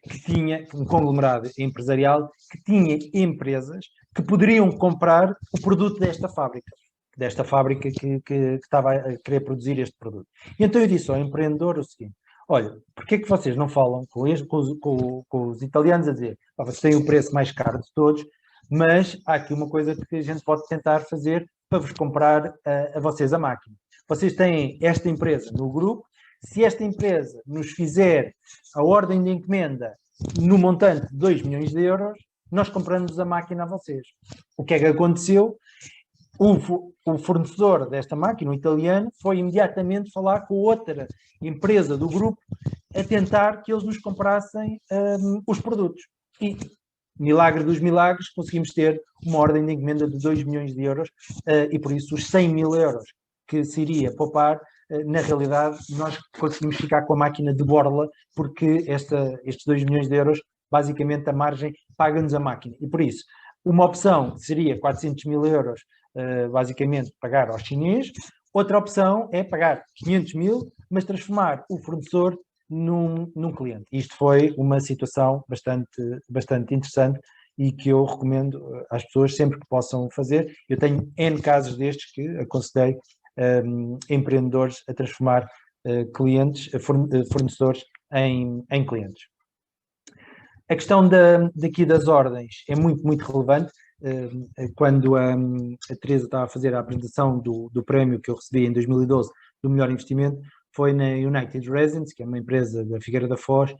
que tinha, um conglomerado empresarial, que tinha empresas que poderiam comprar o produto desta fábrica que estava a querer produzir este produto. E então eu disse ao empreendedor o seguinte: olha, porquê é que vocês não falam com os italianos a dizer, vocês têm o preço mais caro de todos, mas há aqui uma coisa que a gente pode tentar fazer para vos comprar a vocês a máquina. Vocês têm esta empresa no grupo, se esta empresa nos fizer a ordem de encomenda no montante de 2 milhões de euros, nós compramos a máquina a vocês. O que é que aconteceu? O fornecedor desta máquina, o italiano, foi imediatamente falar com outra empresa do grupo a tentar que eles nos comprassem os produtos. E, milagre dos milagres, conseguimos ter uma ordem de encomenda de 2 milhões de euros e, por isso, os 100 mil euros que se iria poupar, na realidade, nós conseguimos ficar com a máquina de borla, porque estes 2 milhões de euros, basicamente, a margem paga-nos a máquina. E, por isso, uma opção seria 400 mil euros, basicamente, pagar ao chinês. Outra opção é pagar 500 mil, mas transformar o fornecedor num cliente. Isto foi uma situação bastante interessante e que eu recomendo às pessoas sempre que possam fazer. Eu tenho N casos destes que aconselhei empreendedores a transformar fornecedores em clientes. A questão daqui das ordens é muito, muito relevante. Quando a Teresa estava a fazer a apresentação do prémio que eu recebi em 2012 do melhor investimento, foi na United Resins, que é uma empresa da Figueira da Foz.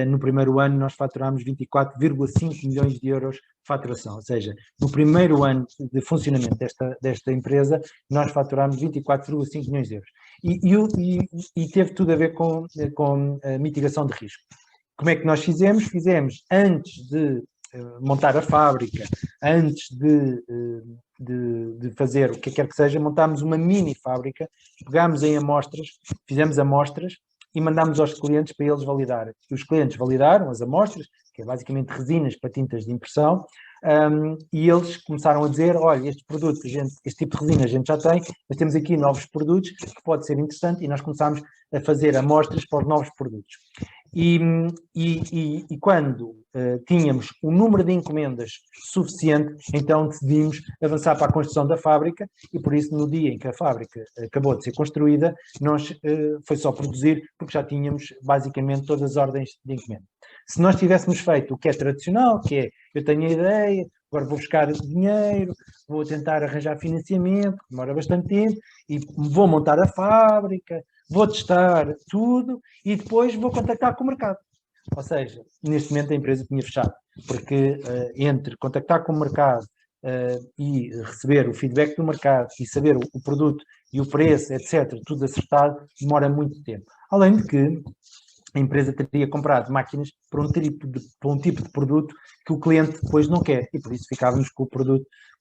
No primeiro ano nós faturámos 24,5 milhões de euros de faturação, ou seja, no primeiro ano de funcionamento desta empresa nós faturámos 24,5 milhões de euros. E teve tudo a ver com a mitigação de risco. Como é que nós fizemos? Fizemos antes de montar a fábrica, antes de fazer o que quer que seja, montámos uma mini fábrica, pegámos em amostras, fizemos amostras e mandámos aos clientes para eles validarem. Os clientes validaram as amostras, que é basicamente resinas para tintas de impressão, e eles começaram a dizer, olha, este produto, este tipo de resina a gente já tem, mas temos aqui novos produtos que pode ser interessante, e nós começámos a fazer amostras para os novos produtos. E quando tínhamos um número de encomendas suficiente, então decidimos avançar para a construção da fábrica e por isso no dia em que a fábrica acabou de ser construída, foi só produzir porque já tínhamos basicamente todas as ordens de encomenda. Se nós tivéssemos feito o que é tradicional, que é, eu tenho a ideia, agora vou buscar dinheiro, vou tentar arranjar financiamento, que demora bastante tempo, e vou montar a fábrica, vou testar tudo e depois vou contactar com o mercado. Ou seja, neste momento a empresa tinha fechado, porque entre contactar com o mercado e receber o feedback do mercado e saber o produto e o preço, etc., tudo acertado, demora muito tempo. Além de que a empresa teria comprado máquinas para um tipo de produto que o cliente depois não quer e por isso ficávamos com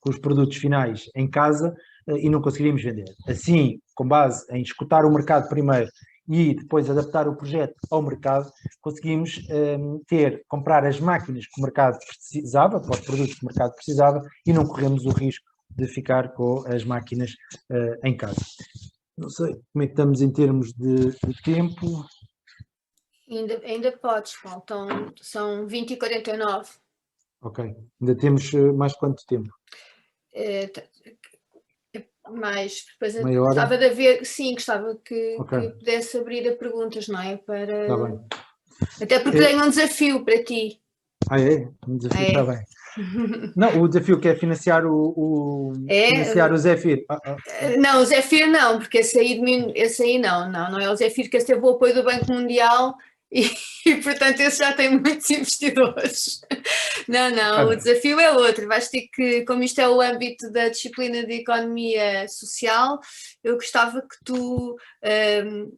os produtos finais em casa e não conseguiríamos vender. Assim, com base em escutar o mercado primeiro e depois adaptar o projeto ao mercado, conseguimos comprar as máquinas que o mercado precisava, para os produtos que o mercado precisava e não corremos o risco de ficar com as máquinas em casa. Não sei como é que estamos em termos de tempo. Ainda podes, Paulo. Então, são 20h49. Ok. Ainda temos mais quanto tempo? Mas depois meia hora? Gostava de haver, sim, gostava que pudesse abrir a perguntas, não é? Está bem. Até porque tenho um desafio para ti. Ah, é? Um desafio, está bem. Não, o desafio que é financiar financiar o Zefir. Não, o Zefir não, porque esse aí não é o Zefir, que esse teve o apoio do Banco Mundial e portanto esse já tem muitos investidores. Não, o desafio é outro, vais ter que, como isto é o âmbito da disciplina de Economia Social, eu gostava que tu,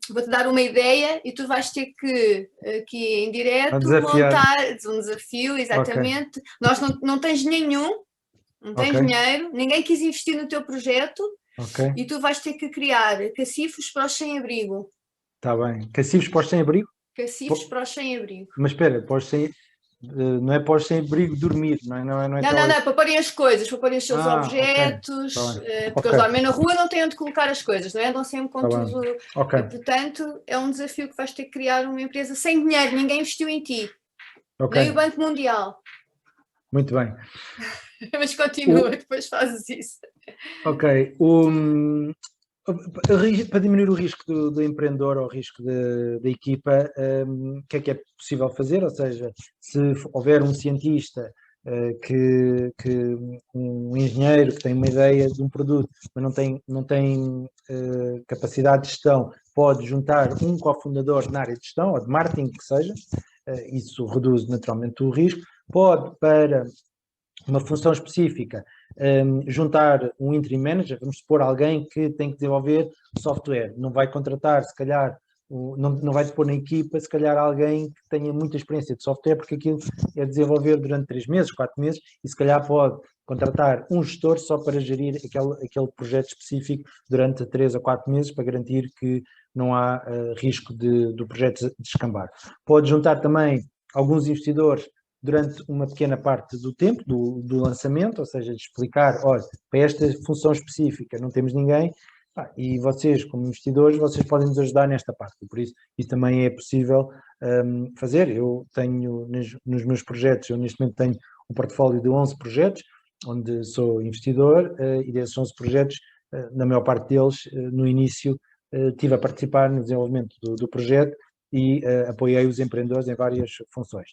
vou-te dar uma ideia e tu vais ter que, aqui em direto, montar um desafio, exatamente. Nós não tens nenhum, não tens dinheiro, ninguém quis investir no teu projeto, Ok. E tu vais ter que criar cacifos para os sem-abrigo. Está bem. Cacifos para os sem-abrigo? Cacifos para os sem-abrigo. Mas espera, para os sem, não é para os sem-abrigo dormir, não é? Não é Não, não, aquela... não, para porem as coisas, para porem os seus Ok. objetos, Está bem. porque Ok. eles dormem na rua, não têm onde colocar as coisas, não é? Andam sempre com Está bem. tudo. Ok. Portanto, é um desafio que vais ter que criar uma empresa sem dinheiro, ninguém investiu em ti, Ok. nem o Banco Mundial. Muito bem. Mas continua, depois fazes isso. Ok. Para diminuir o risco do empreendedor ou o risco da equipa, o que é possível fazer? Ou seja, se houver um cientista, um engenheiro que tem uma ideia de um produto, mas não tem capacidade de gestão, pode juntar um cofundador na área de gestão ou de marketing, que seja, isso reduz naturalmente o risco. Pode, para uma função específica, juntar um interim manager, vamos supor alguém que tem que desenvolver software, não vai contratar, se calhar, não vai pôr na equipa, se calhar alguém que tenha muita experiência de software, porque aquilo é desenvolver durante 3 meses, 4 meses, e se calhar pode contratar um gestor só para gerir aquele projeto específico durante 3 a 4 meses, para garantir que não há risco do projeto descambar. Pode juntar também alguns investidores durante uma pequena parte do tempo do lançamento, ou seja, de explicar, olha, para esta função específica não temos ninguém, e vocês, como investidores, vocês podem nos ajudar nesta parte. Por isso também é possível fazer. Eu tenho, nos meus projetos, eu neste momento tenho um portfólio de 11 projetos, onde sou investidor, e desses 11 projetos, na maior parte deles, no início, estive a participar no desenvolvimento do projeto e apoiei os empreendedores em várias funções.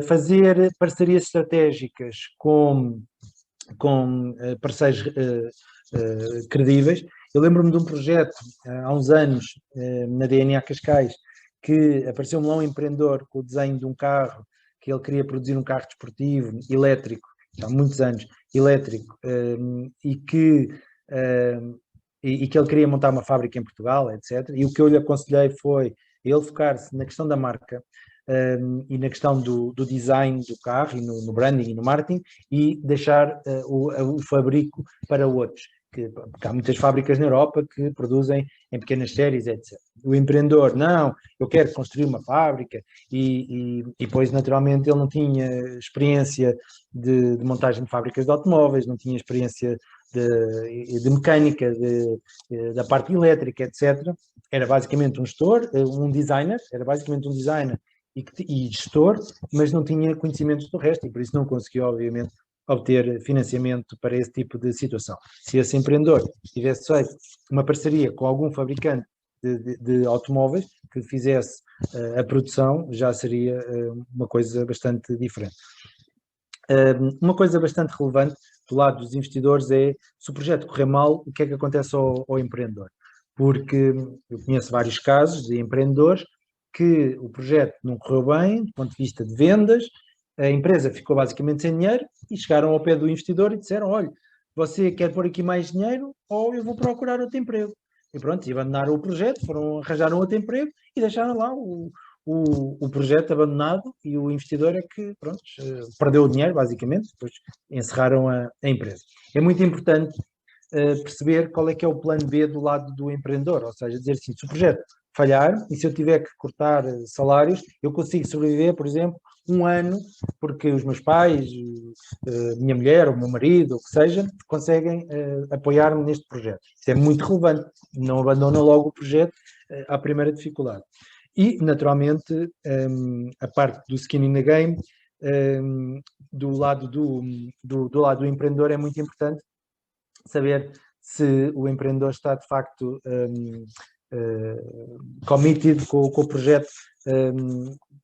Fazer parcerias estratégicas com parceiros credíveis. Eu lembro-me de um projeto há uns anos na DNA Cascais, que apareceu-me lá um empreendedor com o desenho de um carro, que ele queria produzir um carro desportivo elétrico, há muitos anos, elétrico, e que ele queria montar uma fábrica em Portugal, etc. E o que eu lhe aconselhei foi ele focar-se na questão da marca, e na questão do design do carro, e no branding e no marketing, e deixar o fabrico para outros, porque há muitas fábricas na Europa que produzem em pequenas séries, etc. O empreendedor, não, eu quero construir uma fábrica, e depois, naturalmente, ele não tinha experiência de montagem de fábricas de automóveis, não tinha experiência de mecânica, da parte elétrica, etc. Era basicamente um gestor, um designer, e gestor, mas não tinha conhecimentos do resto, e por isso não conseguiu, obviamente, obter financiamento para esse tipo de situação. Se esse empreendedor tivesse feito uma parceria com algum fabricante de automóveis que fizesse a produção, já seria uma coisa bastante diferente. Uma coisa bastante relevante do lado dos investidores é, se o projeto correr mal, o que é que acontece ao empreendedor? Porque eu conheço vários casos de empreendedores que o projeto não correu bem, do ponto de vista de vendas, a empresa ficou basicamente sem dinheiro e chegaram ao pé do investidor e disseram, olha, você quer pôr aqui mais dinheiro ou eu vou procurar outro emprego. E pronto, e abandonaram o projeto, arranjaram outro emprego e deixaram lá o projeto abandonado, e o investidor é que, pronto, perdeu o dinheiro, basicamente, depois encerraram a empresa. É muito importante perceber qual é que é o plano B do lado do empreendedor, ou seja, dizer assim, se o projeto falhar e se eu tiver que cortar salários, eu consigo sobreviver, por exemplo, um ano, porque os meus pais, minha mulher, o meu marido, o que seja, conseguem apoiar-me neste projeto. Isso é muito relevante, não abandona logo o projeto à primeira dificuldade. E, naturalmente, a parte do skin in the game, do lado do lado do empreendedor, é muito importante saber se o empreendedor está, de facto, committed com o projeto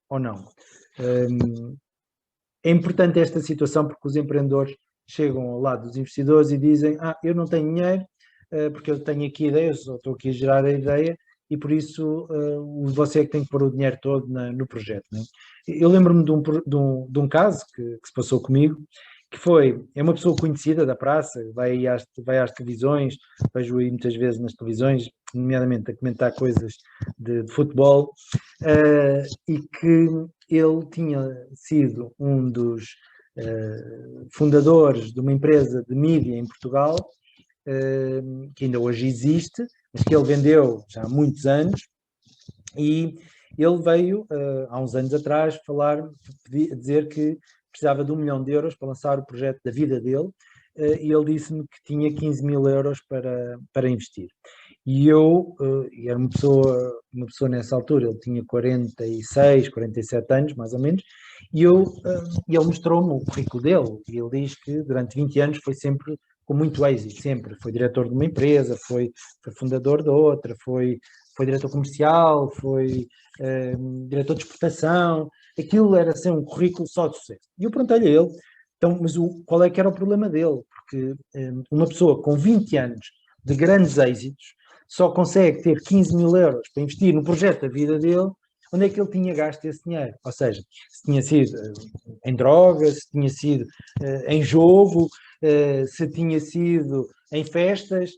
ou não. É importante esta situação porque os empreendedores chegam ao lado dos investidores e dizem, eu não tenho dinheiro porque eu tenho aqui ideias, ou estou aqui a gerar a ideia, e por isso você é que tem que pôr o dinheiro todo no projeto. Né? Eu lembro-me de um caso que se passou comigo, que é uma pessoa conhecida da praça, vai às televisões, vejo-o muitas vezes nas televisões, nomeadamente a comentar coisas de futebol, e que ele tinha sido um dos fundadores de uma empresa de mídia em Portugal, que ainda hoje existe, mas que ele vendeu já há muitos anos, e ele veio, há uns anos atrás, dizer que precisava de 1 milhão de euros para lançar o projeto da vida dele, e ele disse-me que tinha 15 mil euros para investir. E eu, era uma pessoa nessa altura, ele tinha 46, 47 anos, mais ou menos, e ele mostrou-me o currículo dele, e ele diz que durante 20 anos foi sempre com muito êxito, sempre. Foi diretor de uma empresa, foi fundador de outra, foi diretor comercial, foi diretor de exportação, aquilo era assim um currículo só de sucesso. E eu perguntei-lhe a ele, então, mas qual é que era o problema dele? Porque uma pessoa com 20 anos de grandes êxitos só consegue ter 15 mil euros para investir no projeto da vida dele, onde é que ele tinha gasto esse dinheiro? Ou seja, se tinha sido em drogas, se tinha sido em jogo, se tinha sido em festas,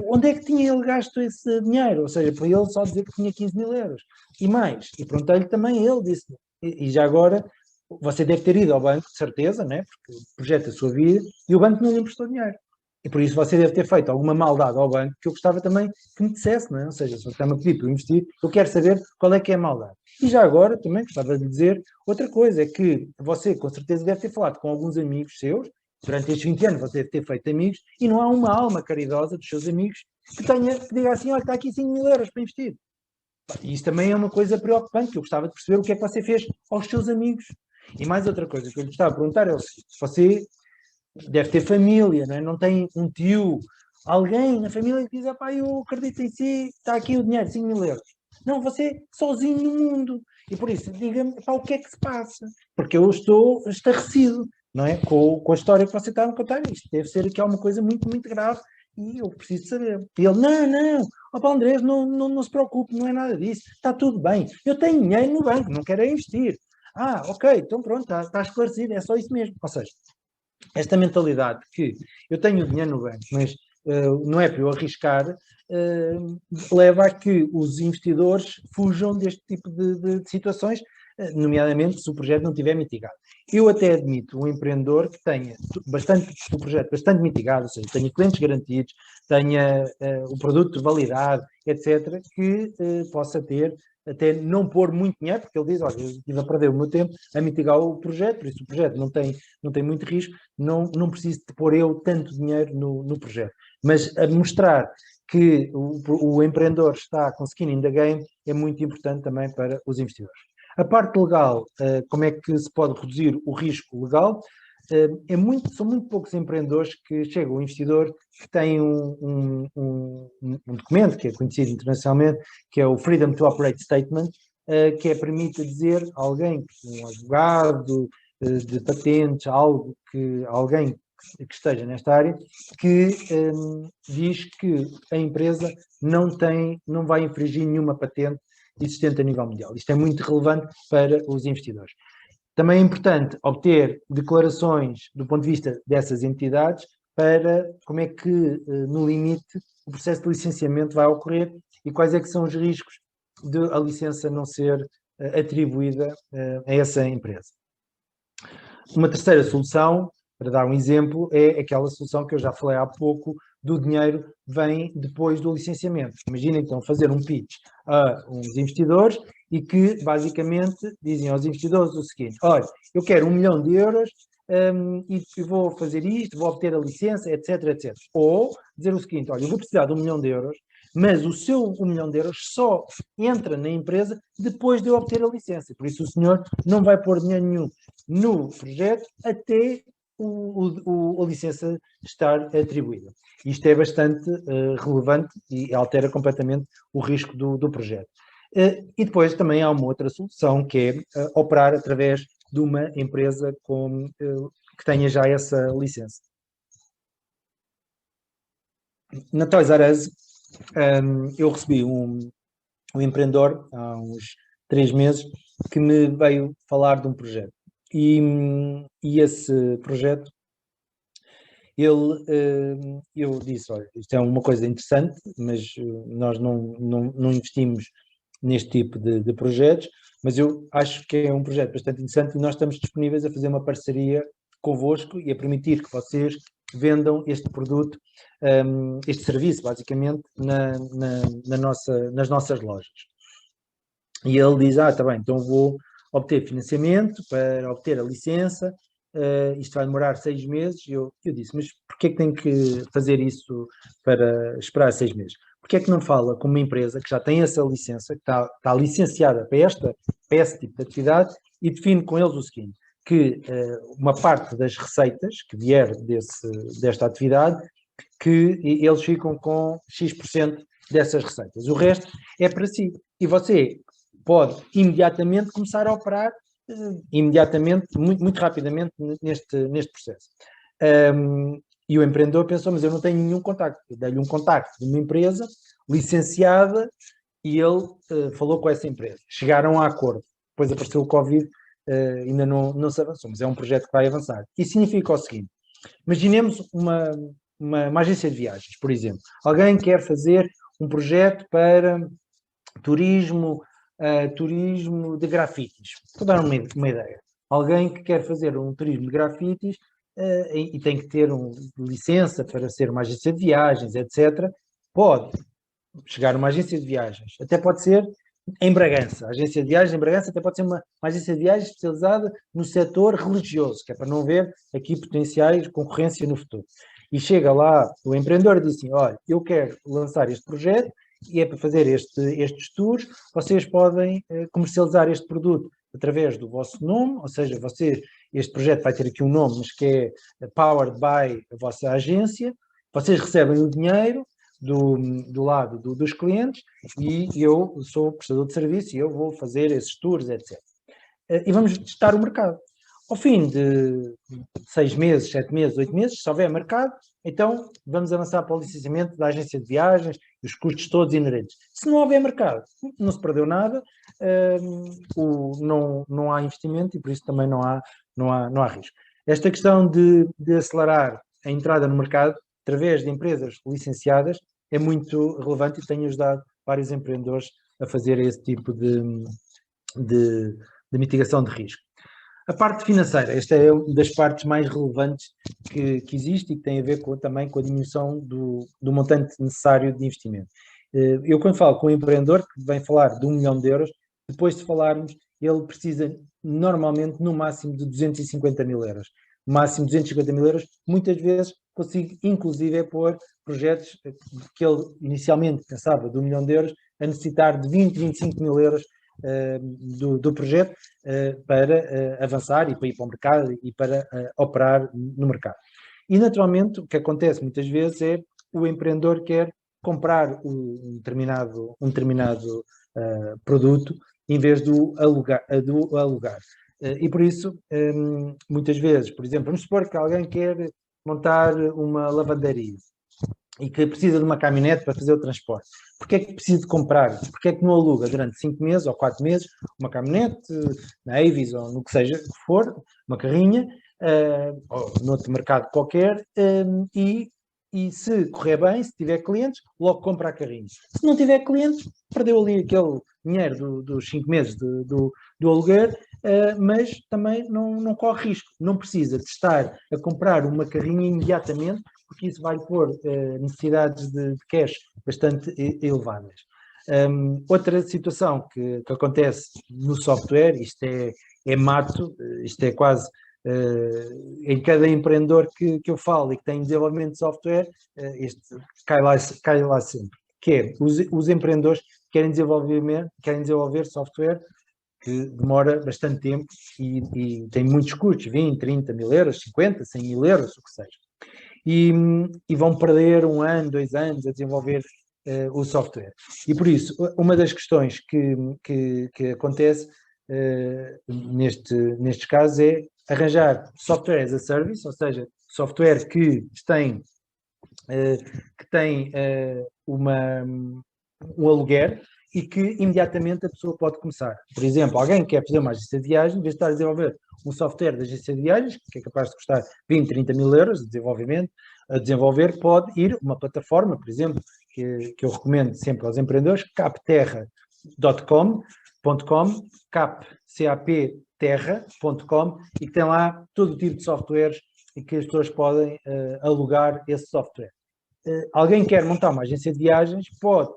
onde é que tinha ele gasto esse dinheiro? Ou seja, para ele só dizer que tinha 15 mil euros. E mais, e perguntei-lhe também, ele disse, e já agora, você deve ter ido ao banco, de certeza, né? Porque projeta a sua vida, e o banco não lhe emprestou dinheiro. E por isso você deve ter feito alguma maldade ao banco que eu gostava também que me dissesse, não é? Ou seja, se você está-me a pedir para eu investir, eu quero saber qual é que é a maldade. E já agora também gostava de lhe dizer outra coisa, é que você com certeza deve ter falado com alguns amigos seus, durante estes 20 anos você deve ter feito amigos, e não há uma alma caridosa dos seus amigos que diga assim, olha, está aqui 5 mil euros para investir. E isso também é uma coisa preocupante, que eu gostava de perceber o que é que você fez aos seus amigos. E mais outra coisa que eu lhe gostava de perguntar é o seguinte, você deve ter família, não é? Não tem um tio, alguém na família que diz, pá, eu acredito em si, está aqui o dinheiro, 5 mil euros. Não, você sozinho no mundo. E por isso, diga-me, pá, o que é que se passa? Porque eu estou estarrecido, não é? Com a história que você está a contar. Isto deve ser aqui alguma coisa muito, muito grave e eu preciso saber. E ele, não, Paulo Andrés, não se preocupe, não é nada disso, está tudo bem. Eu tenho dinheiro no banco, não quero é investir. Ah, ok, então pronto, está esclarecido, é só isso mesmo. Ou seja, esta mentalidade que eu tenho dinheiro no banco, mas não é para eu arriscar, leva a que os investidores fujam deste tipo de situações, nomeadamente se o projeto não estiver mitigado. Eu até admito um empreendedor que tenha o projeto bastante mitigado, ou seja, tenha clientes garantidos, tenha o produto validado, etc., que possa ter até não pôr muito dinheiro, porque ele diz, olha, eu estive a perder o meu tempo a mitigar o projeto, por isso o projeto não tem muito risco, não preciso de pôr eu tanto dinheiro no projeto. Mas a mostrar que o empreendedor está com skin in the game é muito importante também para os investidores. A parte legal, como é que se pode reduzir o risco legal? São muito poucos empreendedores que chegam ao investidor que tem um documento que é conhecido internacionalmente, que é o Freedom to Operate Statement, que permite dizer a alguém, um advogado de patentes, alguém que esteja nesta área, que diz que a empresa não vai infringir nenhuma patente existente a nível mundial. Isto é muito relevante para os investidores. Também é importante obter declarações do ponto de vista dessas entidades para como é que, no limite, o processo de licenciamento vai ocorrer e quais é que são os riscos de a licença não ser atribuída a essa empresa. Uma terceira solução, para dar um exemplo, é aquela solução que eu já falei há pouco, do dinheiro vem depois do licenciamento. Imaginem então fazer um pitch a uns investidores e que basicamente dizem aos investidores o seguinte, olha, eu quero 1 milhão de euros e vou fazer isto, vou obter a licença, etc, etc. Ou dizer o seguinte, olha, eu vou precisar de 1 milhão de euros, mas o seu 1 milhão de euros só entra na empresa depois de eu obter a licença. Por isso o senhor não vai pôr dinheiro nenhum no projeto até a licença estar atribuída. Isto é bastante relevante e altera completamente o risco do projeto. E depois também há uma outra solução, que é operar através de uma empresa que tenha já essa licença. Na Toys R Us, eu recebi um empreendedor há uns 3 meses que me veio falar de um projeto. E esse projeto, eu disse, olha, isto é uma coisa interessante, mas nós não investimos neste tipo de projetos, mas eu acho que é um projeto bastante interessante e nós estamos disponíveis a fazer uma parceria convosco e a permitir que vocês vendam este produto, este serviço, basicamente, nas nossas lojas. E ele diz, está bem, então vou obter financiamento para obter a licença, isto vai demorar 6 meses. Eu disse, mas porquê é que tem que fazer isso para esperar 6 meses? Porquê é que não fala com uma empresa que já tem essa licença, que está licenciada para esse tipo de atividade, e define com eles o seguinte, que uma parte das receitas que vier desta atividade, que eles ficam com X% dessas receitas. O resto é para si. E você pode imediatamente começar a operar, imediatamente, muito rapidamente neste processo. E o empreendedor pensou, mas eu não tenho nenhum contacto. Eu dei-lhe um contacto de uma empresa licenciada e ele falou com essa empresa. Chegaram a acordo. Depois apareceu o Covid, ainda não se avançou, mas é um projeto que vai avançar. Isso significa o seguinte, imaginemos uma agência de viagens, por exemplo. Alguém quer fazer um projeto para turismo de grafites. Vou dar uma ideia. Alguém que quer fazer um turismo de grafites e tem que ter licença para ser uma agência de viagens, etc., pode chegar a uma agência de viagens. Até pode ser em Bragança. A agência de viagens em Bragança até pode ser uma agência de viagens especializada no setor religioso, que é para não haver aqui potenciais concorrência no futuro. E chega lá o empreendedor e diz assim, olha, eu quero lançar este projeto e é para fazer estes tours, vocês podem comercializar este produto através do vosso nome, ou seja, este projeto vai ter aqui um nome, mas que é powered by a vossa agência, vocês recebem o dinheiro do lado dos clientes e eu sou prestador de serviço e eu vou fazer esses tours, etc. E vamos testar o mercado. Ao fim de 6 meses, 7 meses, 8 meses, se houver mercado, então vamos avançar para o licenciamento da agência de viagens e os custos todos inerentes. Se não houver mercado, não se perdeu nada, não há investimento e por isso também não há risco. Esta questão de acelerar a entrada no mercado através de empresas licenciadas é muito relevante e tem ajudado vários empreendedores a fazer esse tipo de mitigação de risco. A parte financeira, esta é uma das partes mais relevantes que existe e que tem a ver também com a diminuição do montante necessário de investimento. Eu, quando falo com um empreendedor que vem falar de 1 milhão de euros, depois de falarmos, ele precisa normalmente no máximo de 250 mil euros. Máximo 250 mil euros, muitas vezes consigo inclusive pôr projetos que ele inicialmente pensava de 1 milhão de euros a necessitar de 20, 25 mil euros do projeto para avançar e para ir para o mercado e para operar no mercado. E naturalmente o que acontece muitas vezes é o empreendedor quer comprar um determinado produto em vez do alugar. E por isso, muitas vezes, por exemplo, vamos supor que alguém quer montar uma lavandaria e que precisa de uma caminhonete para fazer o transporte. Porquê é que precisa de comprar? Porquê é que não aluga durante 5 meses ou 4 meses uma caminhonete, na Avis ou no que seja que for, uma carrinha, ou noutro mercado qualquer, e se correr bem, se tiver clientes, logo compra a carrinha. Se não tiver clientes, perdeu ali aquele dinheiro dos 5 meses do aluguer, mas também não corre risco. Não precisa de estar a comprar uma carrinha imediatamente, porque isso vai pôr necessidades de cash bastante elevadas. Outra situação que acontece no software, isto é mato, isto é quase em cada empreendedor que eu falo e que tem desenvolvimento de software, este cai lá sempre, que é os empreendedores querem desenvolver software que demora bastante tempo e tem muitos custos, 20, 30 mil euros, 50, 100 mil euros, o que seja. E vão perder 1 ano, 2 anos a desenvolver o software. E por isso, uma das questões que acontece nestes casos é arranjar software as a service, ou seja, software que tem um aluguer e que imediatamente a pessoa pode começar. Por exemplo, alguém que quer fazer uma agência de viagens, em vez de estar a desenvolver um software de agência de viagens, que é capaz de custar 20, 30 mil euros de desenvolvimento, a desenvolver, pode ir a uma plataforma, por exemplo, que eu recomendo sempre aos empreendedores, capterra.com, capterra.com, e que tem lá todo o tipo de softwares e que as pessoas podem alugar esse software. Alguém quer montar uma agência de viagens, pode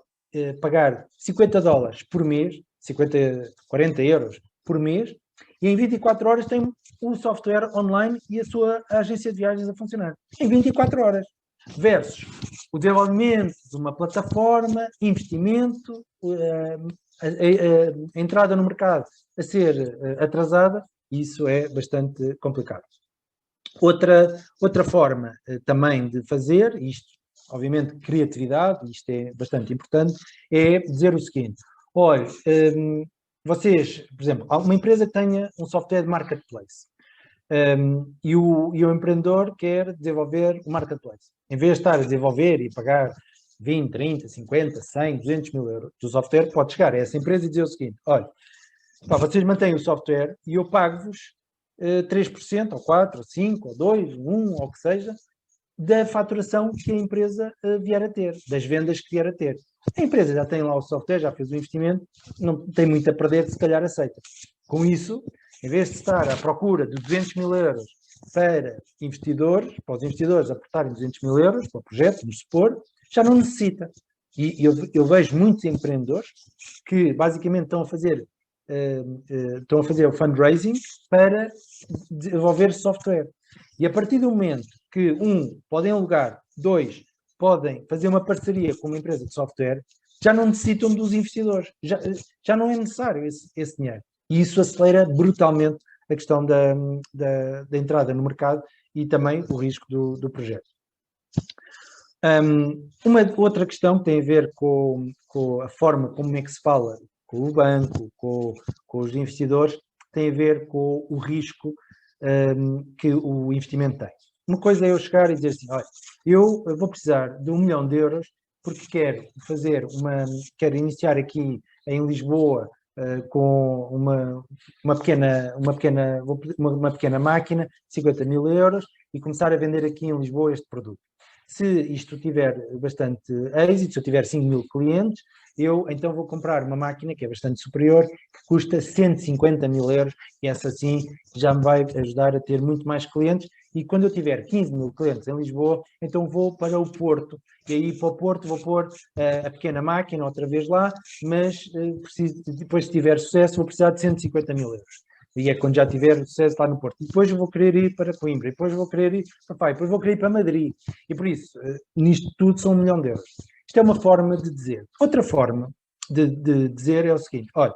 pagar $50 por mês, 40 euros por mês, e em 24 horas tem o software online e a sua agência de viagens a funcionar. Em 24 horas. Versus o desenvolvimento de uma plataforma, investimento, a entrada no mercado a ser atrasada, isso é bastante complicado. Outra forma também de fazer, isto obviamente criatividade, isto é bastante importante, é dizer o seguinte: olha, vocês, por exemplo, uma empresa que tenha um software de marketplace e o empreendedor quer desenvolver o marketplace. Em vez de estar a desenvolver e pagar 20, 30, 50, 100, 200 mil euros do software, pode chegar a essa empresa e dizer o seguinte: olha, vocês mantêm o software e eu pago-vos 3%, ou 4%, ou 5%, ou 2%, 1%, ou o que seja, da faturação que a empresa vier a ter, das vendas que vier a ter. A empresa já tem lá o software, já fez o investimento, não tem muito a perder, se calhar aceita. Com isso, em vez de estar à procura de 200 mil euros para investidores, para os investidores aportarem 200 mil euros para o projeto, vamos supor, já não necessita. E eu vejo muitos empreendedores que basicamente estão a fazer o fundraising para desenvolver software. E a partir do momento que, podem alugar, 2, podem fazer uma parceria com uma empresa de software, já não necessitam dos investidores. Já não é necessário esse dinheiro. E isso acelera brutalmente a questão da entrada no mercado e também o risco do projeto. Uma outra questão que tem a ver com a forma como é que se fala com o banco, com os investidores, tem a ver com o risco que o investimento tem. Uma coisa é eu chegar e dizer assim: olha, eu vou precisar de 1 milhão de euros porque quero iniciar aqui em Lisboa com uma pequena máquina, 50 mil euros, e começar a vender aqui em Lisboa este produto. Se isto tiver bastante êxito, se eu tiver 5 mil clientes, eu então vou comprar uma máquina que é bastante superior, que custa 150 mil euros, e essa sim já me vai ajudar a ter muito mais clientes. E quando eu tiver 15 mil clientes em Lisboa, então vou para o Porto. E aí para o Porto vou pôr a pequena máquina outra vez lá, mas depois, se tiver sucesso, vou precisar de 150 mil euros. E é quando já tiver sucesso lá no Porto. E depois eu vou querer ir para Coimbra, e depois vou querer ir depois vou querer ir para Madrid. E por isso, nisto tudo são 1 milhão de euros. Isto é uma forma de dizer. Outra forma de dizer é o seguinte: olha,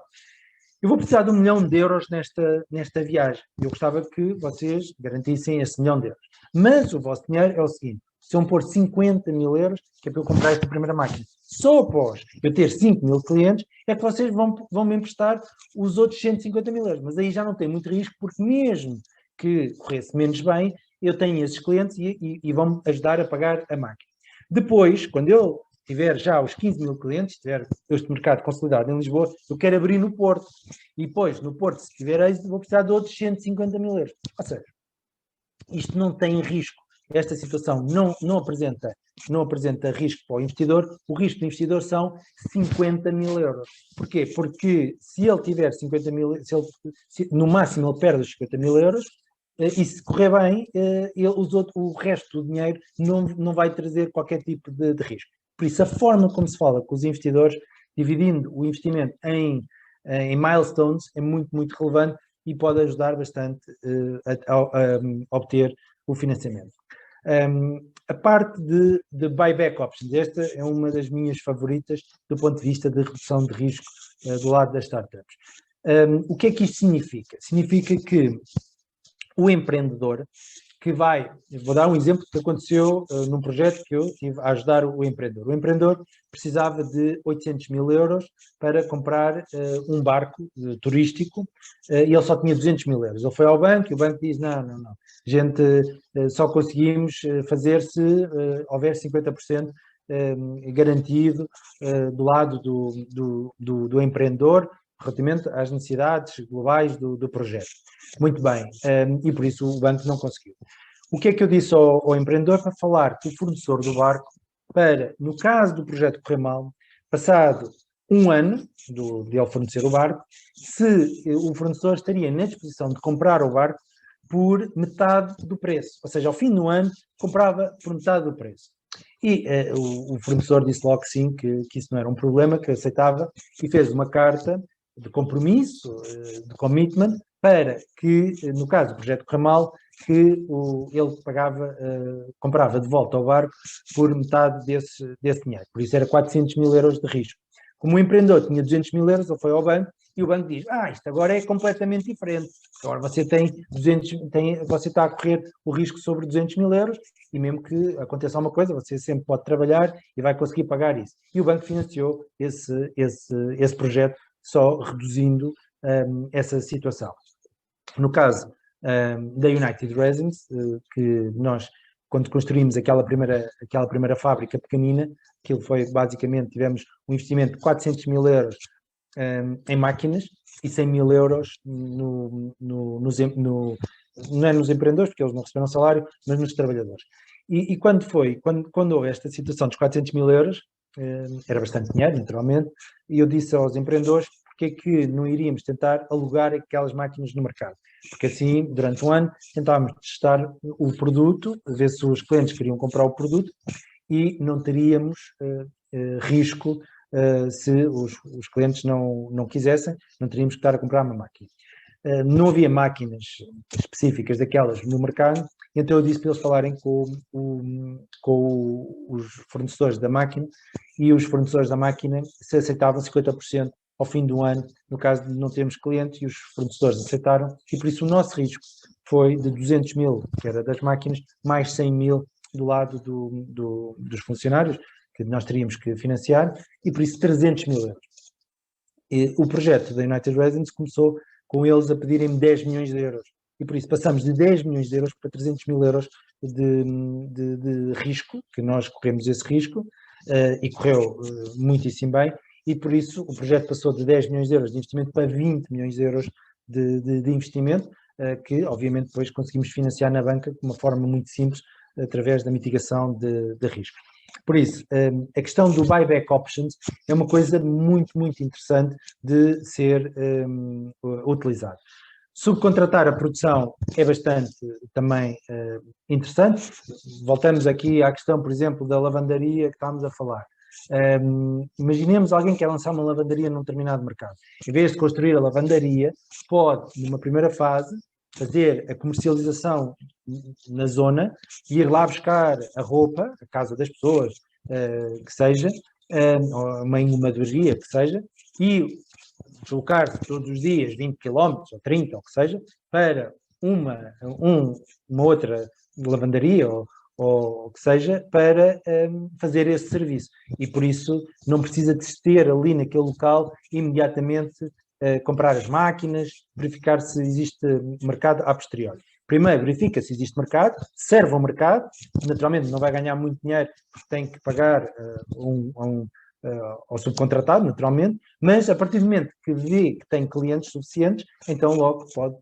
eu vou precisar de 1 milhão de euros nesta viagem. Eu gostava que vocês garantissem esse 1 milhão de euros. Mas o vosso dinheiro é o seguinte: se eu pôr 50 mil euros, que é para eu comprar esta primeira máquina, só após eu ter 5 mil clientes, é que vocês vão me emprestar os outros 150 mil euros. Mas aí já não tem muito risco, porque mesmo que corresse menos bem, eu tenho esses clientes e vão-me ajudar a pagar a máquina. Depois, quando eu tiver já os 15 mil clientes, tiver este mercado consolidado em Lisboa, eu quero abrir no Porto. E depois, no Porto, se tiver êxito, vou precisar de outros 150 mil euros. Ou seja, isto não tem risco. Esta situação não apresenta risco para o investidor. O risco do investidor são 50 mil euros. Porquê? Porque se ele tiver 50 mil, no máximo ele perde os 50 mil euros, e se correr bem, o resto do dinheiro não vai trazer qualquer tipo de risco. Por isso, a forma como se fala com os investidores, dividindo o investimento em milestones, é muito, muito relevante e pode ajudar bastante a obter o financiamento. A parte de buyback options, esta é uma das minhas favoritas do ponto de vista de redução de risco do lado das startups. O que é que isto significa? Significa que o empreendedor vou dar um exemplo que aconteceu num projeto que eu tive a ajudar o empreendedor. O empreendedor precisava de 800 mil euros para comprar um barco turístico e ele só tinha 200 mil euros. Ele foi ao banco e o banco diz: não, gente, só conseguimos fazer se houver 50% garantido do lado do empreendedor relativamente às necessidades globais do projeto. Muito bem, e por isso o banco não conseguiu. O que é que eu disse ao empreendedor? Para falar com o fornecedor do barco, para, no caso do projeto correr mal, passado 1 ano de ele fornecer o barco, se o fornecedor estaria na disposição de comprar o barco por metade do preço. Ou seja, ao fim do ano, comprava por metade do preço. E o fornecedor disse logo que sim, que isso não era um problema, que aceitava, e fez uma carta de compromisso, de commitment, para que, no caso do projeto correr mal, que ele comprava de volta ao barco por metade desse dinheiro. Por isso era 400 mil euros de risco. Como o empreendedor tinha 200 mil euros, ele foi ao banco e o banco diz, isto agora é completamente diferente. Agora você está a correr o risco sobre 200 mil euros e mesmo que aconteça alguma coisa, você sempre pode trabalhar e vai conseguir pagar isso. E o banco financiou esse projeto, só reduzindo essa situação. No caso da United Resins, que nós, quando construímos aquela primeira fábrica pequenina, aquilo foi basicamente, tivemos um investimento de 400 mil euros em máquinas e 100 mil euros não é nos empreendedores, porque eles não receberam salário, mas nos trabalhadores. E quando houve esta situação dos 400 mil euros, era bastante dinheiro, naturalmente, e eu disse aos empreendedores porque é que não iríamos tentar alugar aquelas máquinas no mercado. Porque assim, durante um ano, tentávamos testar o produto, ver se os clientes queriam comprar o produto e não teríamos risco se os clientes não quisessem, não teríamos que estar a comprar uma máquina. Não havia máquinas específicas daquelas no mercado, então eu disse para eles falarem com os fornecedores da máquina e os fornecedores da máquina se aceitavam 50% ao fim do ano, no caso de não termos clientes, e os fornecedores aceitaram, e por isso o nosso risco foi de 200 mil, que era das máquinas, mais 100 mil do lado dos funcionários, que nós teríamos que financiar, e por isso 300 mil euros. E o projeto da United Residents começou com eles a pedirem 10 milhões de euros, e por isso passamos de 10 milhões de euros para 300 mil euros de risco, que nós corremos esse risco, e correu muitíssimo bem, e por isso o projeto passou de 10 milhões de euros de investimento para 20 milhões de euros de investimento, que obviamente depois conseguimos financiar na banca de uma forma muito simples, através da mitigação de risco. Por isso, a questão do buyback options é uma coisa muito, muito interessante de ser utilizado. Subcontratar a produção é bastante também interessante. Voltamos aqui à questão, por exemplo, da lavandaria que estávamos a falar. Imaginemos alguém que quer lançar uma lavandaria num determinado mercado. Em vez de construir a lavandaria, pode, numa primeira fase, fazer a comercialização na zona, ir lá buscar a roupa, a casa das pessoas, que seja, ou uma engomadoria, que seja, e deslocar-se todos os dias 20 km ou 30, ou que seja, para uma outra lavandaria ou o que seja, para fazer esse serviço. E por isso não precisa de ter ali naquele local imediatamente comprar as máquinas, verificar se existe mercado a posteriori. Primeiro verifica se existe mercado, serve ao mercado, naturalmente não vai ganhar muito dinheiro porque tem que pagar ao subcontratado, naturalmente, mas a partir do momento que vê que tem clientes suficientes, então logo pode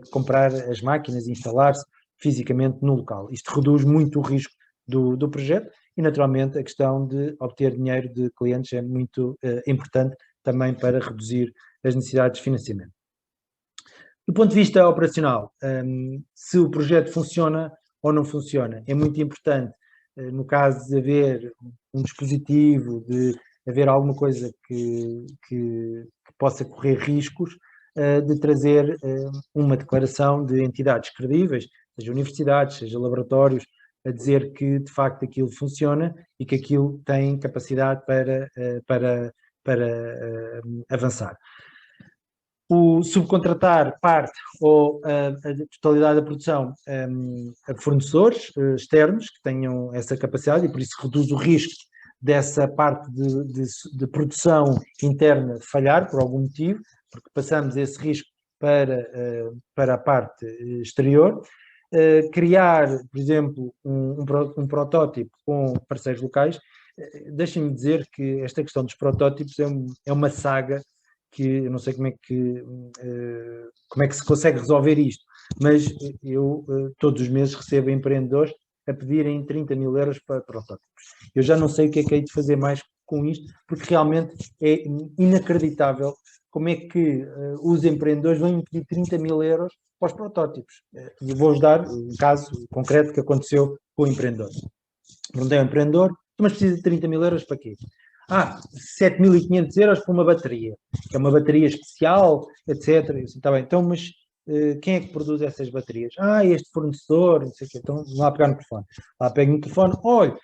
comprar as máquinas e instalar-se fisicamente no local. Isto reduz muito o risco do projeto e, naturalmente, a questão de obter dinheiro de clientes é muito importante também para reduzir as necessidades de financiamento. Do ponto de vista operacional, se o projeto funciona ou não funciona, é muito importante, no caso de haver um dispositivo, de haver alguma coisa que possa correr riscos, de trazer uma declaração de entidades credíveis, seja universidades, seja laboratórios, a dizer que de facto aquilo funciona e que aquilo tem capacidade para avançar. O subcontratar parte ou a totalidade da produção a fornecedores externos que tenham essa capacidade e por isso reduz o risco dessa parte de produção interna falhar por algum motivo, porque passamos esse risco para a parte exterior. Criar, por exemplo, um protótipo com parceiros locais. Deixem-me dizer que esta questão dos protótipos é uma saga que eu não sei como é que se consegue resolver isto, mas eu todos os meses recebo empreendedores a pedirem 30 mil euros para protótipos. Eu já não sei o que é de fazer mais com isto, porque realmente é inacreditável como é que os empreendedores vão pedir 30 mil euros para os protótipos. E vou-vos dar um caso concreto que aconteceu com o empreendedor. Perguntei ao empreendedor, mas precisa de 30 mil euros para quê? 7.500 euros para uma bateria, que é uma bateria especial, etc. Eu disse, está bem, então, mas quem é que produz essas baterias? Este fornecedor, não sei o quê. Então, vamos lá pegar no telefone. Lá pego no telefone, olha,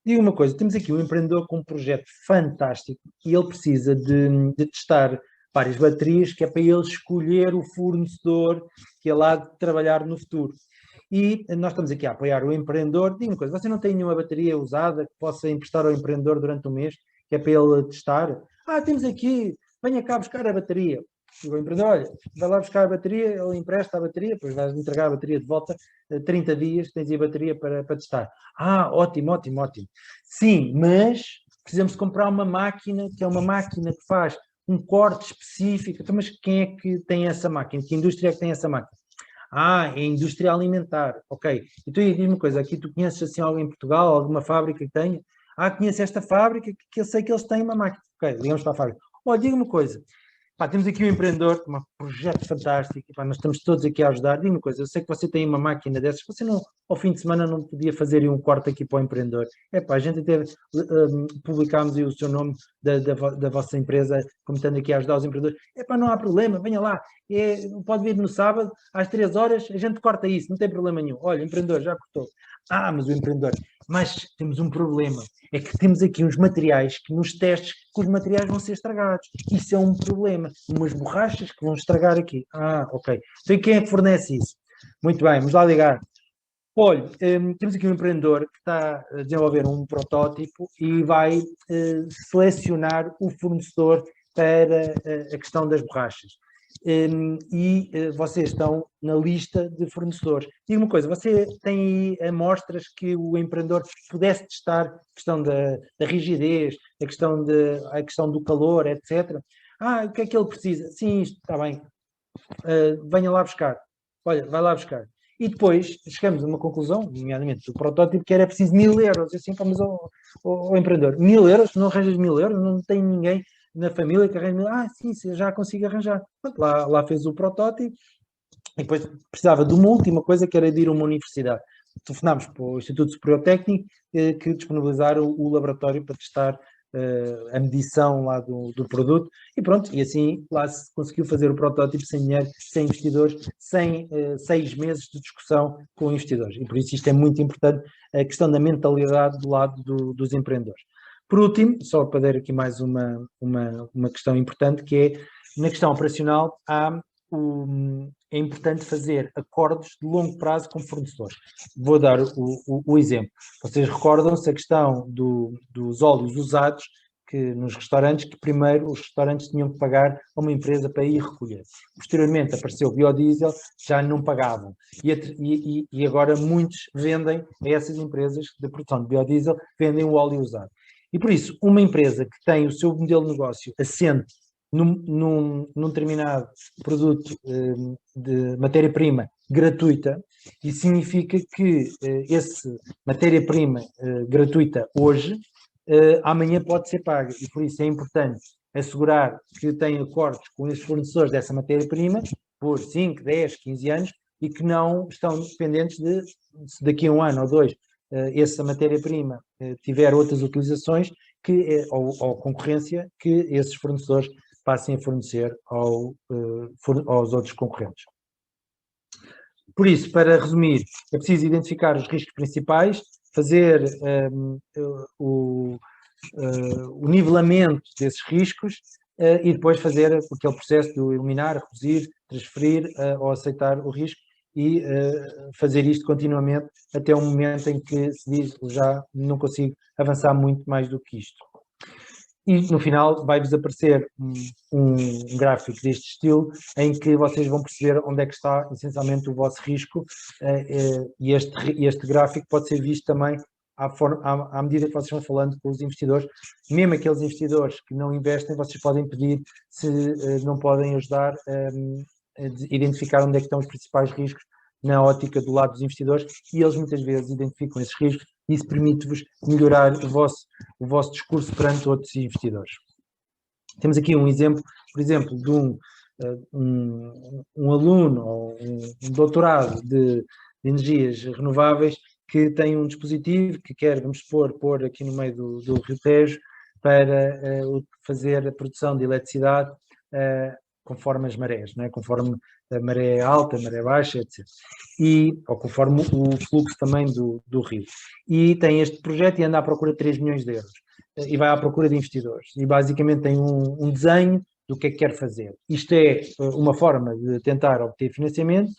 diga uma coisa, temos aqui um empreendedor com um projeto fantástico e ele precisa de testar várias baterias, que é para ele escolher o fornecedor que ele há de trabalhar no futuro. E nós estamos aqui a apoiar o empreendedor. Diga uma coisa, você não tem nenhuma bateria usada que possa emprestar ao empreendedor durante um mês, que é para ele testar? Temos aqui, venha cá buscar a bateria. E o empreendedor, olha, vai lá buscar a bateria, ele empresta a bateria, depois vais entregar a bateria de volta, 30 dias, tens a bateria para testar. Ótimo, ótimo, ótimo. Sim, mas precisamos de comprar uma máquina, que é uma máquina que faz um corte específico. Então, mas quem é que tem essa máquina? Que indústria é que tem essa máquina? É a indústria alimentar. Ok. Então, diz-me uma coisa, aqui tu conheces assim alguém em Portugal, alguma fábrica que tenha? Conheço esta fábrica, que eu sei que eles têm uma máquina. Ok, ligamos para a fábrica. Olha, diga-me uma coisa, temos aqui um empreendedor com um projeto fantástico, nós estamos todos aqui a ajudar. Diga-me uma coisa, eu sei que você tem uma máquina dessas, você não, ao fim de semana não podia fazer um corte aqui para o empreendedor? A gente até publicámos o seu nome da vossa empresa, como estando aqui a ajudar os empreendedores. Não há problema, venha lá, pode vir no sábado, às 3 horas, a gente corta isso, não tem problema nenhum. Olha, o empreendedor já cortou. Mas o empreendedor... Mas temos um problema, é que temos aqui uns materiais que nos testes, que os materiais vão ser estragados. Isso é um problema. Umas borrachas que vão estragar aqui. Ok. Então quem é que fornece isso? Muito bem, vamos lá ligar. Olha, temos aqui um empreendedor que está a desenvolver um protótipo e vai selecionar o fornecedor para a questão das borrachas. Vocês estão na lista de fornecedores. Diga uma coisa, você tem aí amostras que o empreendedor pudesse testar a questão da rigidez, a questão do calor, etc. O que é que ele precisa? Sim, isto está bem. Venha lá buscar. Olha, vai lá buscar. E depois chegamos a uma conclusão, nomeadamente do protótipo, que era preciso 1.000 euros. Assim, mas ao empreendedor, 1.000 euros? Não arranjas 1.000 euros? Não tem ninguém na família que arranja 1.000? Sim, já consigo arranjar. Pronto, lá fez o protótipo e depois precisava de uma última coisa, que era de ir a uma universidade. Telefonámos para o Instituto Superior Técnico, que disponibilizaram o laboratório para testar a medição lá do produto, e pronto, e assim lá se conseguiu fazer o protótipo sem dinheiro, sem investidores, sem 6 meses de discussão com investidores. E por isso isto é muito importante, a questão da mentalidade do lado dos empreendedores. Por último, só para dar aqui mais uma questão importante, que é, na questão operacional, é importante fazer acordos de longo prazo com fornecedores. Vou dar o exemplo. Vocês recordam-se a questão dos óleos usados, que nos restaurantes, que primeiro os restaurantes tinham que pagar a uma empresa para ir recolher. Posteriormente apareceu o biodiesel, já não pagavam. E agora muitos vendem a essas empresas de produção de biodiesel, vendem o óleo usado. E por isso, uma empresa que tem o seu modelo de negócio assente num determinado produto de matéria-prima gratuita, e significa que essa matéria-prima gratuita hoje, amanhã pode ser paga, e por isso é importante assegurar que tem acordos com esses fornecedores dessa matéria-prima por 5, 10, 15 anos, e que não estão dependentes de, se daqui a 1 ano ou 2, essa matéria-prima tiver outras utilizações ou concorrência, que esses fornecedores passem a fornecer aos outros concorrentes. Por isso, para resumir, é preciso identificar os riscos principais, fazer o nivelamento desses riscos e depois fazer aquele processo de eliminar, reduzir, transferir ou aceitar o risco, e fazer isto continuamente até o momento em que se diz: já não consigo avançar muito mais do que isto. E no final vai-vos aparecer um gráfico deste estilo, em que vocês vão perceber onde é que está essencialmente o vosso risco, e este gráfico pode ser visto também à medida que vocês vão falando com os investidores. Mesmo aqueles investidores que não investem, vocês podem pedir se não podem ajudar a identificar onde é que estão os principais riscos na ótica do lado dos investidores, e eles muitas vezes identificam esses riscos, e isso permite-vos melhorar o vosso discurso perante outros investidores. Temos aqui um exemplo, por exemplo, um aluno ou um doutorado de energias renováveis que tem um dispositivo que quer, vamos supor, pôr aqui no meio do Rio Tejo para fazer a produção de eletricidade conforme as marés, não é? Conforme a maré alta, a maré baixa, etc. Ou conforme o fluxo também do rio. E tem este projeto e anda à procura de 3 milhões de euros. E vai à procura de investidores. E basicamente tem um desenho do que é que quer fazer. Isto é uma forma de tentar obter financiamento,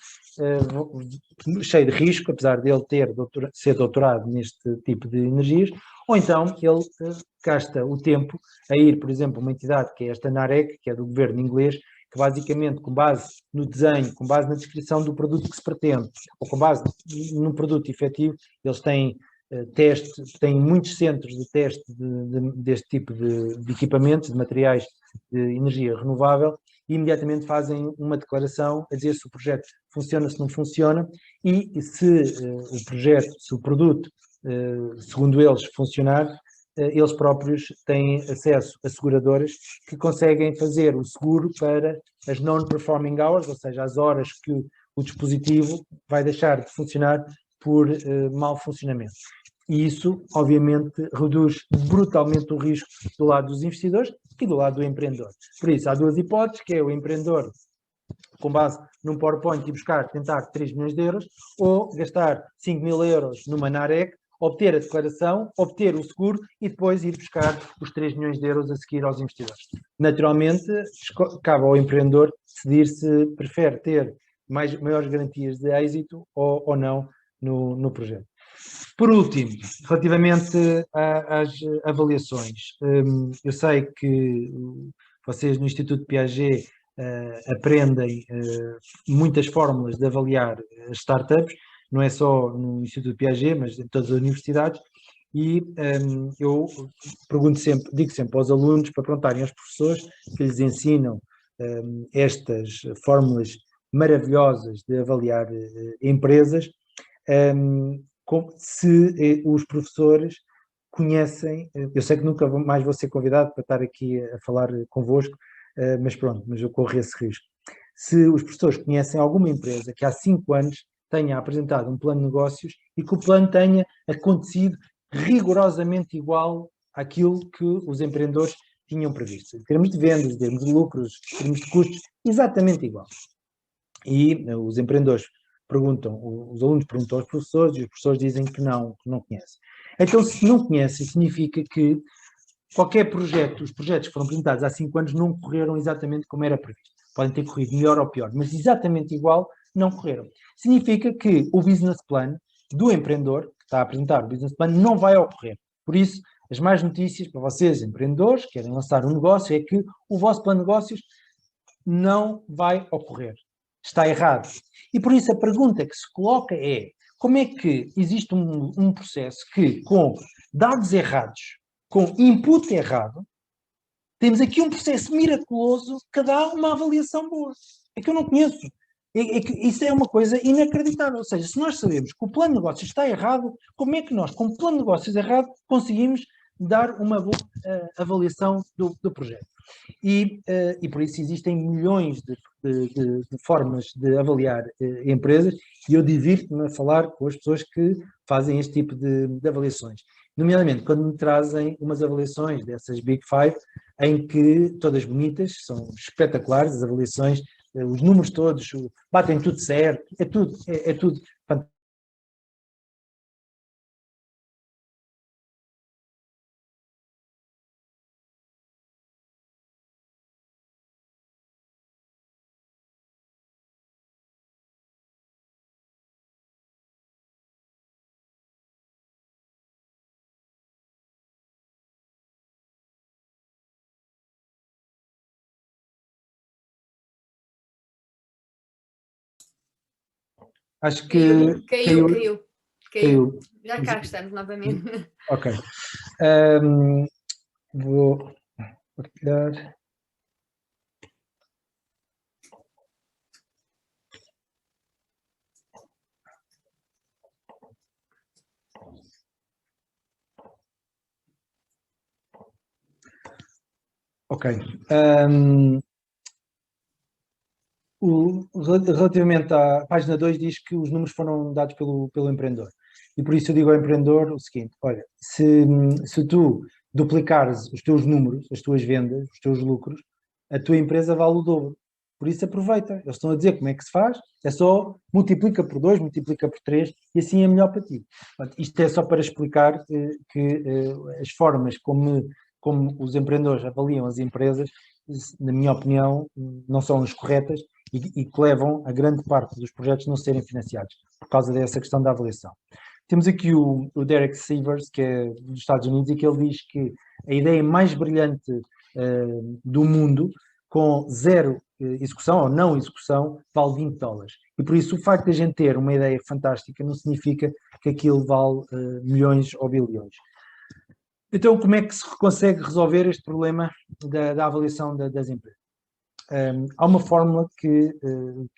cheio de risco, apesar de ele ser doutorado neste tipo de energias, ou então ele gasta o tempo a ir, por exemplo, a uma entidade que é esta NAREC, que é do governo inglês, que basicamente, com base no desenho, com base na descrição do produto que se pretende, ou com base num produto efetivo, eles têm têm muitos centros de teste deste tipo de equipamentos, de materiais de energia renovável, e imediatamente fazem uma declaração a dizer se o projeto funciona, se não funciona, e se o projeto, se o produto, segundo eles, funcionar, eles próprios têm acesso a seguradoras que conseguem fazer o seguro para as non-performing hours, ou seja, as horas que o dispositivo vai deixar de funcionar por mau funcionamento. E isso, obviamente, reduz brutalmente o risco do lado dos investidores e do lado do empreendedor. Por isso, há duas hipóteses, que é o empreendedor, com base num PowerPoint, e tentar 3 milhões de euros, ou gastar 5 mil euros numa NAREC, obter a declaração, obter o seguro e depois ir buscar os 3 milhões de euros a seguir aos investidores. Naturalmente, cabe ao empreendedor decidir se prefere ter maiores garantias de êxito ou não no projeto. Por último, relativamente às avaliações, eu sei que vocês no Instituto Piaget aprendem muitas fórmulas de avaliar as startups, não é só no Instituto Piaget, mas em todas as universidades, e eu digo sempre aos alunos para perguntarem aos professores que lhes ensinam estas fórmulas maravilhosas de avaliar empresas, se os professores conhecem, eu sei que nunca mais vou ser convidado para estar aqui a falar convosco, mas pronto, mas eu corro esse risco. Se os professores conhecem alguma empresa que há 5 anos tenha apresentado um plano de negócios e que o plano tenha acontecido rigorosamente igual àquilo que os empreendedores tinham previsto, em termos de vendas, em termos de lucros, em termos de custos, exatamente igual. E os empreendedores perguntam, os alunos perguntam aos professores e os professores dizem que não conhecem. Então, se não conhecem, significa que qualquer projeto, os projetos que foram apresentados há 5 anos não correram exatamente como era previsto. Podem ter corrido melhor ou pior, mas exatamente igual não correram. Significa que o business plan do empreendedor, que está a apresentar o business plan, não vai ocorrer. Por isso, as más notícias para vocês, empreendedores, que querem lançar um negócio, é que o vosso plano de negócios não vai ocorrer. Está errado. E por isso a pergunta que se coloca é: como é que existe um processo que, com dados errados, com input errado, temos aqui um processo miraculoso que dá uma avaliação boa? É que eu não conheço. Que isso é uma coisa inacreditável. Ou seja, se nós sabemos que o plano de negócios está errado, como é que nós, com o plano de negócios errado, conseguimos dar uma boa avaliação do projeto? E por isso existem milhões de formas de avaliar empresas, e eu divirto-me a falar com as pessoas que fazem este tipo de avaliações. Nomeadamente, quando me trazem umas avaliações dessas Big Five, em que todas bonitas, são espetaculares as avaliações, os números todos, batem tudo certo, é tudo fantástico. Acho que caiu. Já cá estamos novamente. Ok. Vou partilhar. Ok. Relativamente à página 2 diz que os números foram dados pelo empreendedor. E por isso eu digo ao empreendedor o seguinte, olha, se tu duplicares os teus números, as tuas vendas, os teus lucros, a tua empresa vale o dobro. Por isso aproveita. Eles estão a dizer como é que se faz, é só multiplica por 2, multiplica por 3 e assim é melhor para ti. Portanto, isto é só para explicar que as formas como os empreendedores avaliam as empresas, na minha opinião, não são as corretas e que levam a grande parte dos projetos não serem financiados por causa dessa questão da avaliação. Temos aqui o Derek Sivers, que é dos Estados Unidos, e que ele diz que a ideia mais brilhante do mundo, com zero execução ou não execução, vale $20. E por isso o facto de a gente ter uma ideia fantástica não significa que aquilo vale milhões ou bilhões. Então, como é que se consegue resolver este problema da avaliação das empresas? Há uma fórmula que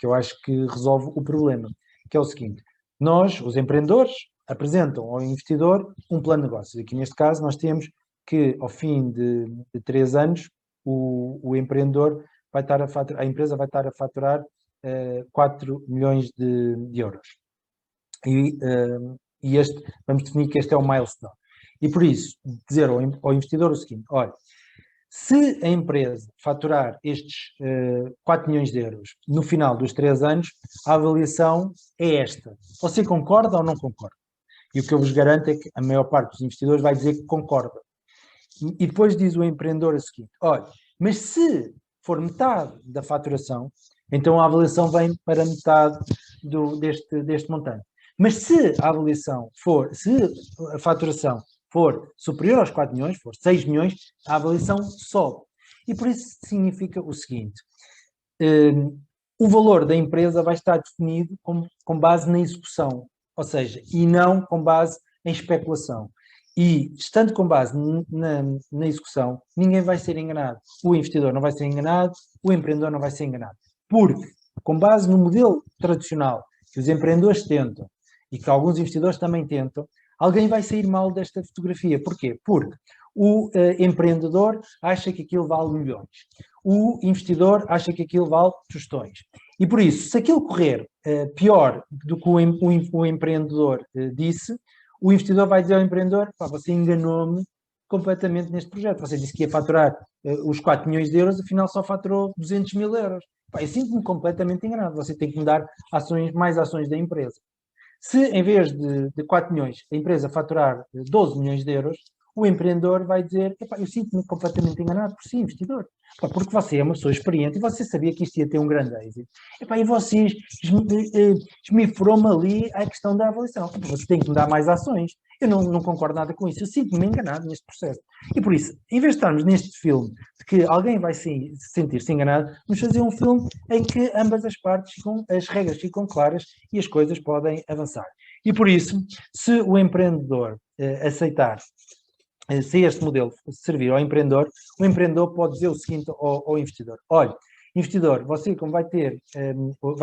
eu acho que resolve o problema, que é o seguinte: nós, os empreendedores, apresentam ao investidor um plano de negócios. Aqui neste caso nós temos que ao fim de 3 anos o empreendedor vai estar a empresa vai estar a faturar 4 milhões de euros. E vamos definir que este é o milestone. E por isso, dizer ao investidor o seguinte: olha, se a empresa faturar estes 4 milhões de euros no final dos 3 anos, a avaliação é esta. Você concorda ou não concorda? E o que eu vos garanto é que a maior parte dos investidores vai dizer que concorda. E depois diz o empreendedor o seguinte: olha, mas se for metade da faturação, então a avaliação vem para metade deste montante. Mas se a avaliação se a faturação for superior aos 4 milhões, for 6 milhões, a avaliação sobe. E por isso significa o seguinte: o valor da empresa vai estar definido com base na execução, ou seja, e não com base em especulação. E, estando com base na execução, ninguém vai ser enganado. O investidor não vai ser enganado, o empreendedor não vai ser enganado. Porque, com base no modelo tradicional que os empreendedores tentam e que alguns investidores também tentam, alguém vai sair mal desta fotografia. Porquê? Porque o empreendedor acha que aquilo vale milhões. O investidor acha que aquilo vale tostões. E por isso, se aquilo correr pior do que o empreendedor disse, o investidor vai dizer ao empreendedor: pá, você enganou-me completamente neste projeto. Você disse que ia faturar os 4 milhões de euros, afinal só faturou 200 mil euros. Pá, eu sinto-me completamente enganado. Você tem que me dar mais ações da empresa. Se, em vez de 4 milhões, a empresa faturar 12 milhões de euros, o empreendedor vai dizer: eu sinto-me completamente enganado por si, investidor. Porque você é uma pessoa experiente e você sabia que isto ia ter um grande êxito. E vocês esmifrou-me ali a questão da avaliação. Você tem que me dar mais ações. Eu não concordo nada com isso. Eu sinto-me enganado neste processo. E por isso, em vez de estarmos neste filme de que alguém vai se sentir-se enganado, vamos fazer um filme em que ambas as partes, as regras ficam claras e as coisas podem avançar. E por isso, se o empreendedor aceitar, se este modelo servir ao empreendedor, o empreendedor pode dizer o seguinte ao investidor: olha, investidor, você como vai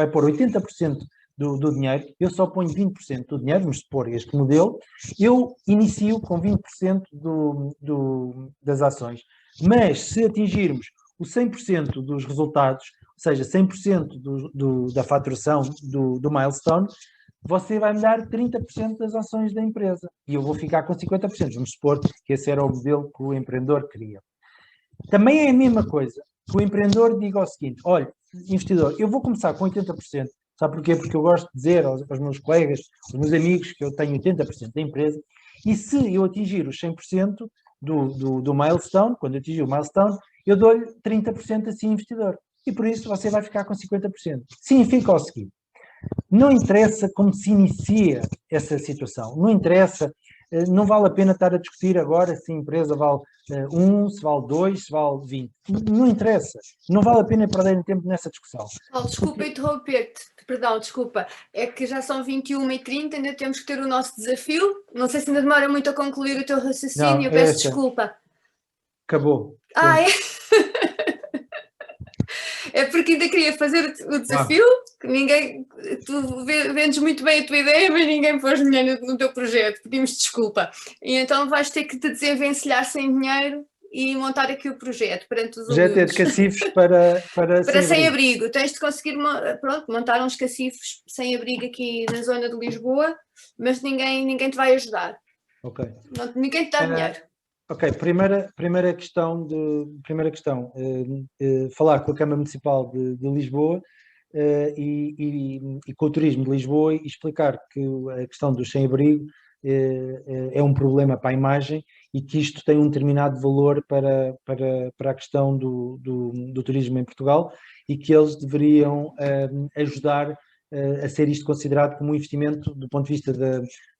pôr 80% do dinheiro, eu só ponho 20% do dinheiro, vamos supor este modelo, eu inicio com 20% das ações, mas se atingirmos o 100% dos resultados, ou seja, 100% da faturação do milestone, você vai me dar 30% das ações da empresa e eu vou ficar com 50%. Vamos supor que esse era o modelo que o empreendedor queria. Também é a mesma coisa que o empreendedor diga o seguinte: olha, investidor, eu vou começar com 80%. Sabe porquê? Porque eu gosto de dizer aos meus colegas, aos meus amigos, que eu tenho 80% da empresa, e se eu atingir os 100% do milestone, quando eu atingir o milestone, eu dou-lhe 30% assim, investidor. E por isso você vai ficar com 50%. Significa o seguinte: não interessa como se inicia essa situação, não interessa, não vale a pena estar a discutir agora se a empresa vale 1, se vale 2, se vale 20. Não interessa, não vale a pena perder tempo nessa discussão. Desculpa interromper-te, perdão, desculpa. É que já são 21h30, ainda temos que ter o nosso desafio. Não sei se ainda demora muito a concluir o teu raciocínio, eu peço desculpa. Acabou. É? É porque ainda queria fazer o desafio, que tu vendes muito bem a tua ideia, mas ninguém pôs dinheiro no teu projeto, pedimos desculpa. E então vais ter que te desenvencilhar sem dinheiro e montar aqui o projeto perante os projeto é de alunos. cacifes para Para sem-abrigo. sem-abrigo. Tens de conseguir montar uns cacifes sem-abrigo aqui na zona de Lisboa, mas ninguém te vai ajudar. Ok. Ninguém te dá dinheiro. Ok, primeira questão, falar com a Câmara Municipal de Lisboa e com o Turismo de Lisboa e explicar que a questão do sem-abrigo é um problema para a imagem e que isto tem um determinado valor para a questão do turismo em Portugal e que eles deveriam ajudar a ser isto considerado como um investimento do ponto de vista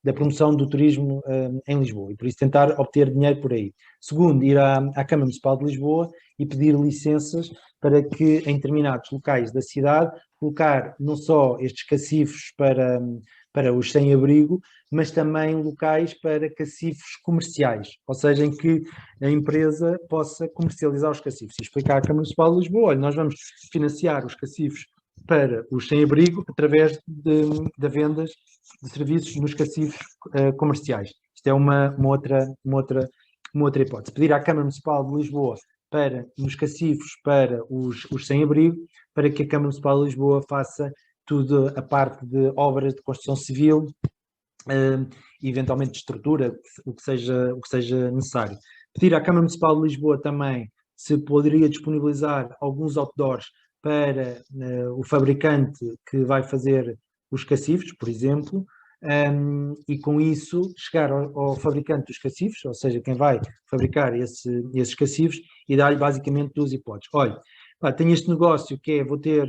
da promoção do turismo em Lisboa e por isso tentar obter dinheiro por aí. Segundo, ir à Câmara Municipal de Lisboa e pedir licenças para que em determinados locais da cidade colocar não só estes cacifes para os sem-abrigo, mas também locais para cacifes comerciais, ou seja, em que a empresa possa comercializar os cacifes e explicar à Câmara Municipal de Lisboa, olha, nós vamos financiar os cacifes para os sem-abrigo através de vendas de serviços nos cacifes comerciais. Isto é uma outra hipótese. Pedir à Câmara Municipal de Lisboa para, nos cacifes para os sem-abrigo, para que a Câmara Municipal de Lisboa faça tudo a parte de obras de construção civil, eventualmente de estrutura, o que seja necessário. Pedir à Câmara Municipal de Lisboa também se poderia disponibilizar alguns outdoors para o fabricante que vai fazer os cacifes, por exemplo, e com isso chegar ao fabricante dos cacifes, ou seja, quem vai fabricar esses cacifes, e dar-lhe basicamente duas hipóteses. Olha, tenho este negócio que vou ter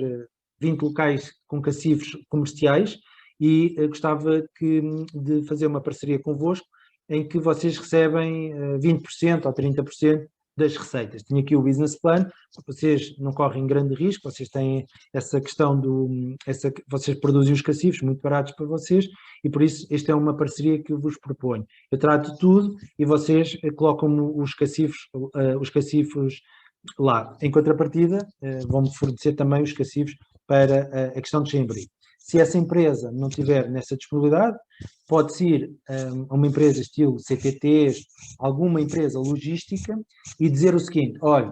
20 locais com cacifes comerciais e gostava de fazer uma parceria convosco em que vocês recebem 20% ou 30% das receitas. Tenho aqui o business plan, vocês não correm grande risco, vocês têm essa questão vocês produzem os cacifes muito baratos para vocês e por isso esta é uma parceria que eu vos proponho. Eu trato de tudo e vocês colocam os cacifes lá. Em contrapartida, vão-me fornecer também os cacifes para a questão de sem-abrigo. Se essa empresa não tiver nessa disponibilidade, pode-se ir a uma empresa estilo CTTs, alguma empresa logística, e dizer o seguinte, olha,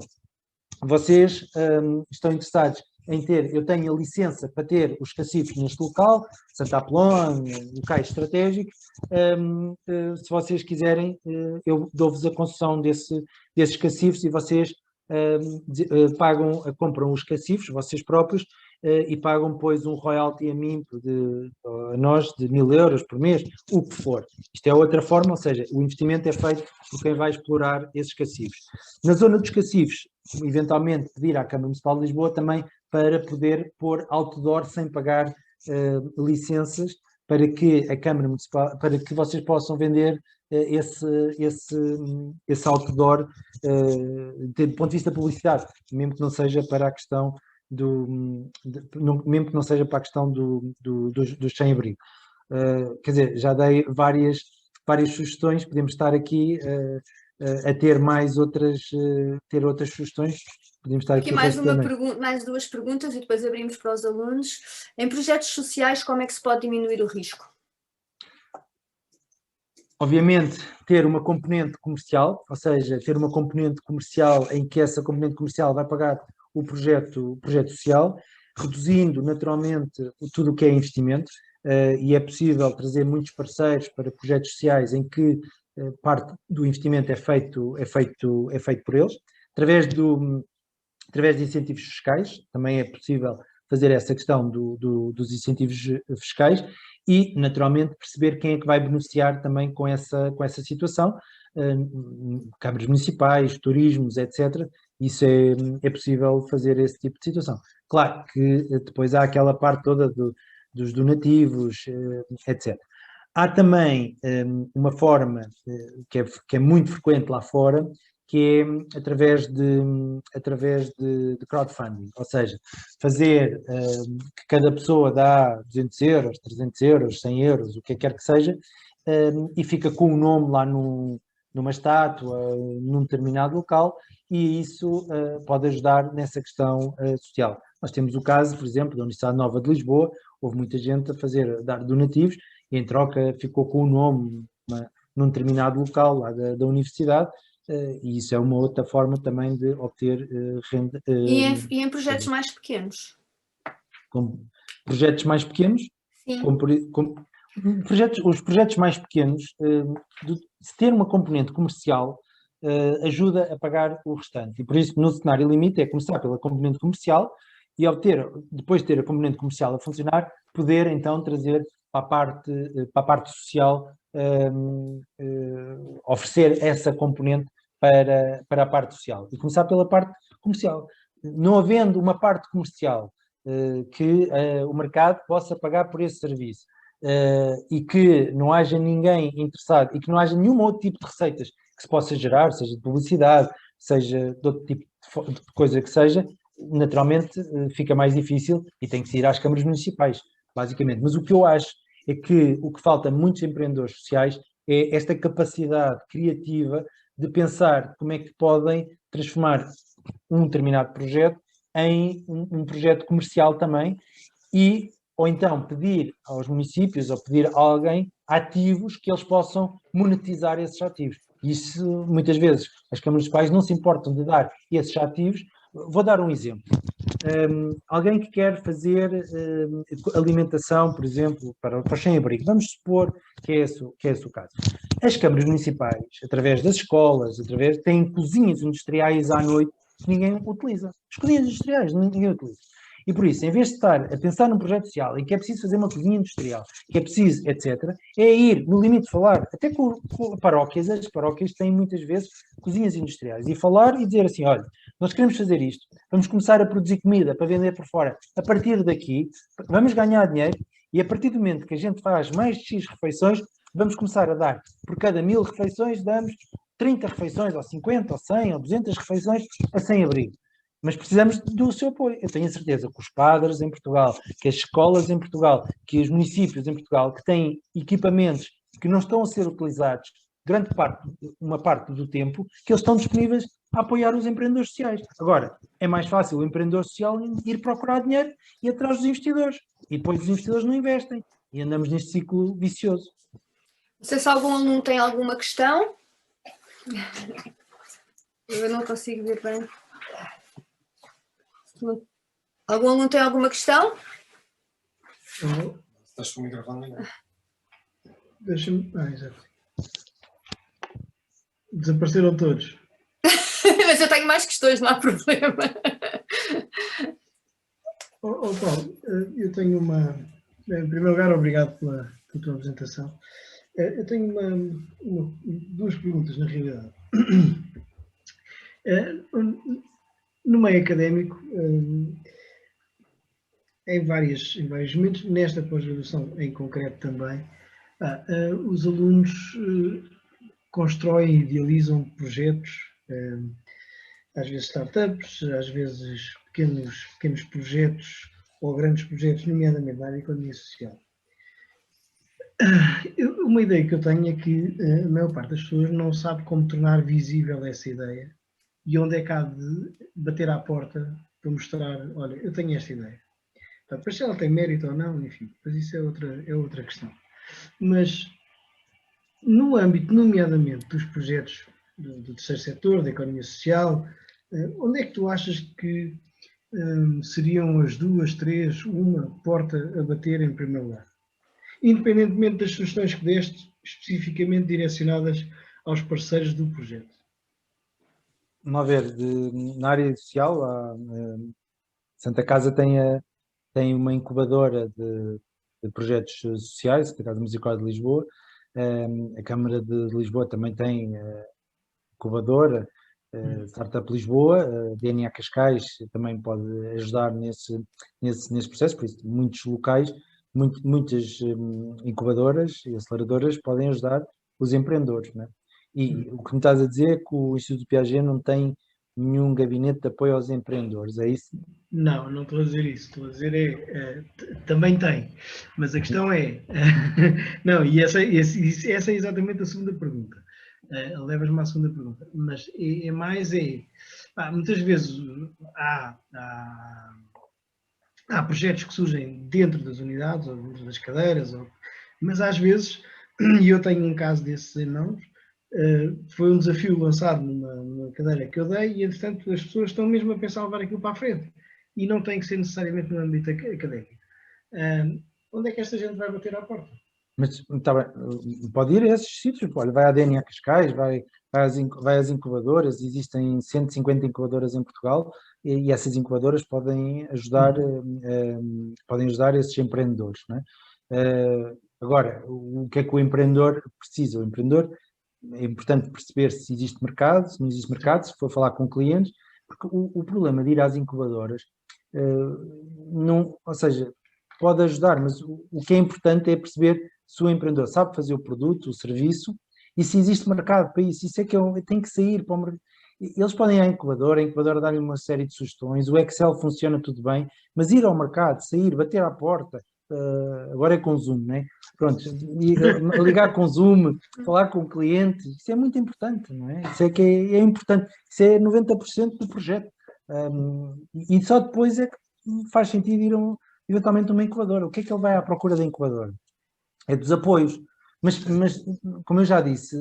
vocês estão interessados em eu tenho a licença para ter os cacifes neste local, Santa Apolónia, locais estratégicos, se vocês quiserem, eu dou-vos a concessão desses cacifes e vocês compram os cacifes, vocês próprios, e pagam depois um royalty a nós de 1000 euros por mês, o que for. Isto é outra forma, ou seja, o investimento é feito por quem vai explorar esses cacifes. Na zona dos cacifes, eventualmente pedir à Câmara Municipal de Lisboa também para poder pôr outdoor sem pagar licenças para que a Câmara Municipal, para que vocês possam vender esse outdoor do ponto de vista da publicidade, mesmo que não seja para a questão mesmo que não seja para a questão dos sem-abrigo. Quer dizer, já dei várias sugestões, podemos estar aqui a ter outras sugestões. Podemos estar aqui mais duas perguntas e depois abrimos para os alunos. Em projetos sociais, como é que se pode diminuir o risco? Obviamente, ter uma componente comercial, ou seja, ter uma componente comercial em que essa componente comercial vai pagar o projeto social, reduzindo naturalmente tudo o que é investimento, e é possível trazer muitos parceiros para projetos sociais em que parte do investimento é feito por eles, através de incentivos fiscais, também é possível fazer essa questão dos incentivos fiscais e, naturalmente, perceber quem é que vai beneficiar também com essa situação, câmaras municipais, turismos, etc. Isso é possível fazer esse tipo de situação. Claro que depois há aquela parte toda dos donativos, etc. Há também uma forma que é muito frequente lá fora, que é através de crowdfunding, ou seja, fazer que cada pessoa dá 200 euros, 300 euros, 100 euros, o que quer que seja, e fica com o nome lá numa estátua, num determinado local, e isso pode ajudar nessa questão social. Nós temos o caso, por exemplo, da Universidade Nova de Lisboa, houve muita gente a dar donativos, e em troca ficou com o nome num determinado local lá da universidade, e isso é uma outra forma também de obter renda. E em projetos mais pequenos? Com projetos mais pequenos, Sim. os projetos mais pequenos, se ter uma componente comercial, ajuda a pagar o restante. E por isso, no cenário limite, é começar pela componente comercial e depois de ter a componente comercial a funcionar, poder então trazer para a parte social, oferecer essa componente para a parte social. E começar pela parte comercial. Não havendo uma parte comercial que o mercado possa pagar por esse serviço e que não haja ninguém interessado e que não haja nenhum outro tipo de receitas que se possa gerar, seja de publicidade, seja de outro tipo de coisa que seja, naturalmente fica mais difícil e tem que se ir às câmaras municipais, basicamente. Mas o que eu acho é que o que falta a muitos empreendedores sociais é esta capacidade criativa de pensar como é que podem transformar um determinado projeto em um projeto comercial também ou então pedir aos municípios ou pedir a alguém ativos que eles possam monetizar esses ativos. Isso, muitas vezes, as câmaras municipais não se importam de dar esses ativos. Vou dar um exemplo. Alguém que quer fazer alimentação, por exemplo, para os sem-abrigo, vamos supor que é esse o caso. As câmaras municipais, através das escolas, têm cozinhas industriais à noite que ninguém utiliza. As cozinhas industriais, ninguém utiliza. E por isso, em vez de estar a pensar num projeto social em que é preciso fazer uma cozinha industrial, que é preciso, etc., é ir, no limite, falar, até com paróquias, as paróquias têm muitas vezes cozinhas industriais, e falar e dizer assim, olha, nós queremos fazer isto, vamos começar a produzir comida para vender por fora, a partir daqui, vamos ganhar dinheiro, e a partir do momento que a gente faz mais de X refeições, vamos começar a dar, por cada 1000 refeições, damos 30 refeições, ou 50, ou 100, ou 200 refeições a sem-abrigo. Mas precisamos do seu apoio. Eu tenho a certeza que os padres em Portugal, que as escolas em Portugal, que os municípios em Portugal, que têm equipamentos que não estão a ser utilizados uma parte do tempo, que eles estão disponíveis a apoiar os empreendedores sociais. Agora, é mais fácil o empreendedor social ir procurar dinheiro e atrás dos investidores. E depois os investidores não investem. E andamos neste ciclo vicioso. Não sei se algum aluno tem alguma questão. Eu não consigo ver bem. Algum aluno tem alguma questão? Estás com o microfone ligado? Deixa-me. Exato. Desapareceram todos. Mas eu tenho mais questões, não há problema. Paulo, eu tenho uma. Em primeiro lugar, obrigado pela tua apresentação. Eu tenho duas perguntas, na realidade. No meio académico, em vários momentos, nesta pós-graduação em concreto também, os alunos constroem e idealizam projetos, às vezes startups, às vezes pequenos projetos ou grandes projetos, nomeadamente na área da economia social. Uma ideia que eu tenho é que a maior parte das pessoas não sabe como tornar visível essa ideia e onde é que há de bater à porta para mostrar, olha, eu tenho esta ideia. Depois se ela tem mérito ou não, enfim, mas isso é outra questão. Mas no âmbito, nomeadamente, dos projetos do terceiro setor, da economia social, onde é que tu achas que seriam as duas, três, uma porta a bater em primeiro lugar? Independentemente das sugestões que deste, especificamente direcionadas aos parceiros do projeto. Vamos ver, na área social, a Santa Casa tem uma incubadora de projetos sociais, Santa Casa Municipal de Lisboa, a Câmara de Lisboa também tem incubadora, Startup Lisboa, DNA Cascais também pode ajudar nesse processo, por isso muitos locais, muitas incubadoras e aceleradoras podem ajudar os empreendedores, não é? E o que me estás a dizer é que o Instituto Piaget não tem nenhum gabinete de apoio aos empreendedores, é isso? Não, não estou a dizer isso. Estou a dizer também tem. Mas a questão é... não, e essa é exatamente a segunda pergunta. Levas-me à segunda pergunta. Mas muitas vezes há projetos que surgem dentro das unidades, ou dentro das cadeiras, mas às vezes, e eu tenho um caso desses em mãos, foi um desafio lançado numa cadeira que eu dei e, entretanto, as pessoas estão mesmo a pensar levar aquilo para a frente. E não tem que ser necessariamente no âmbito académico. Onde é que esta gente vai bater à porta? Mas tá bem, pode ir a esses sítios, olha, vai à DNA Cascais, vai às incubadoras, existem 150 incubadoras em Portugal e essas incubadoras podem ajudar esses empreendedores, não é? Agora, o que é que o empreendedor precisa? O empreendedor é importante perceber se existe mercado, se não existe mercado, se for falar com clientes, porque o problema de ir às incubadoras, não, ou seja, pode ajudar, mas o que é importante é perceber se o empreendedor sabe fazer o produto, o serviço, e se existe mercado para isso. Isso é que tem que sair para o mercado. Eles podem ir à incubadora, a incubadora dá-lhe uma série de sugestões, o Excel funciona tudo bem, mas ir ao mercado, sair, bater à porta, agora é com Zoom, né? Pronto, ligar com Zoom, falar com o cliente, isso é muito importante, não é? Isso é que é importante, isso é 90% do projeto. E só depois é que faz sentido ir eventualmente uma incubadora. O que é que ele vai à procura da incubadora? É dos apoios. Mas como eu já disse,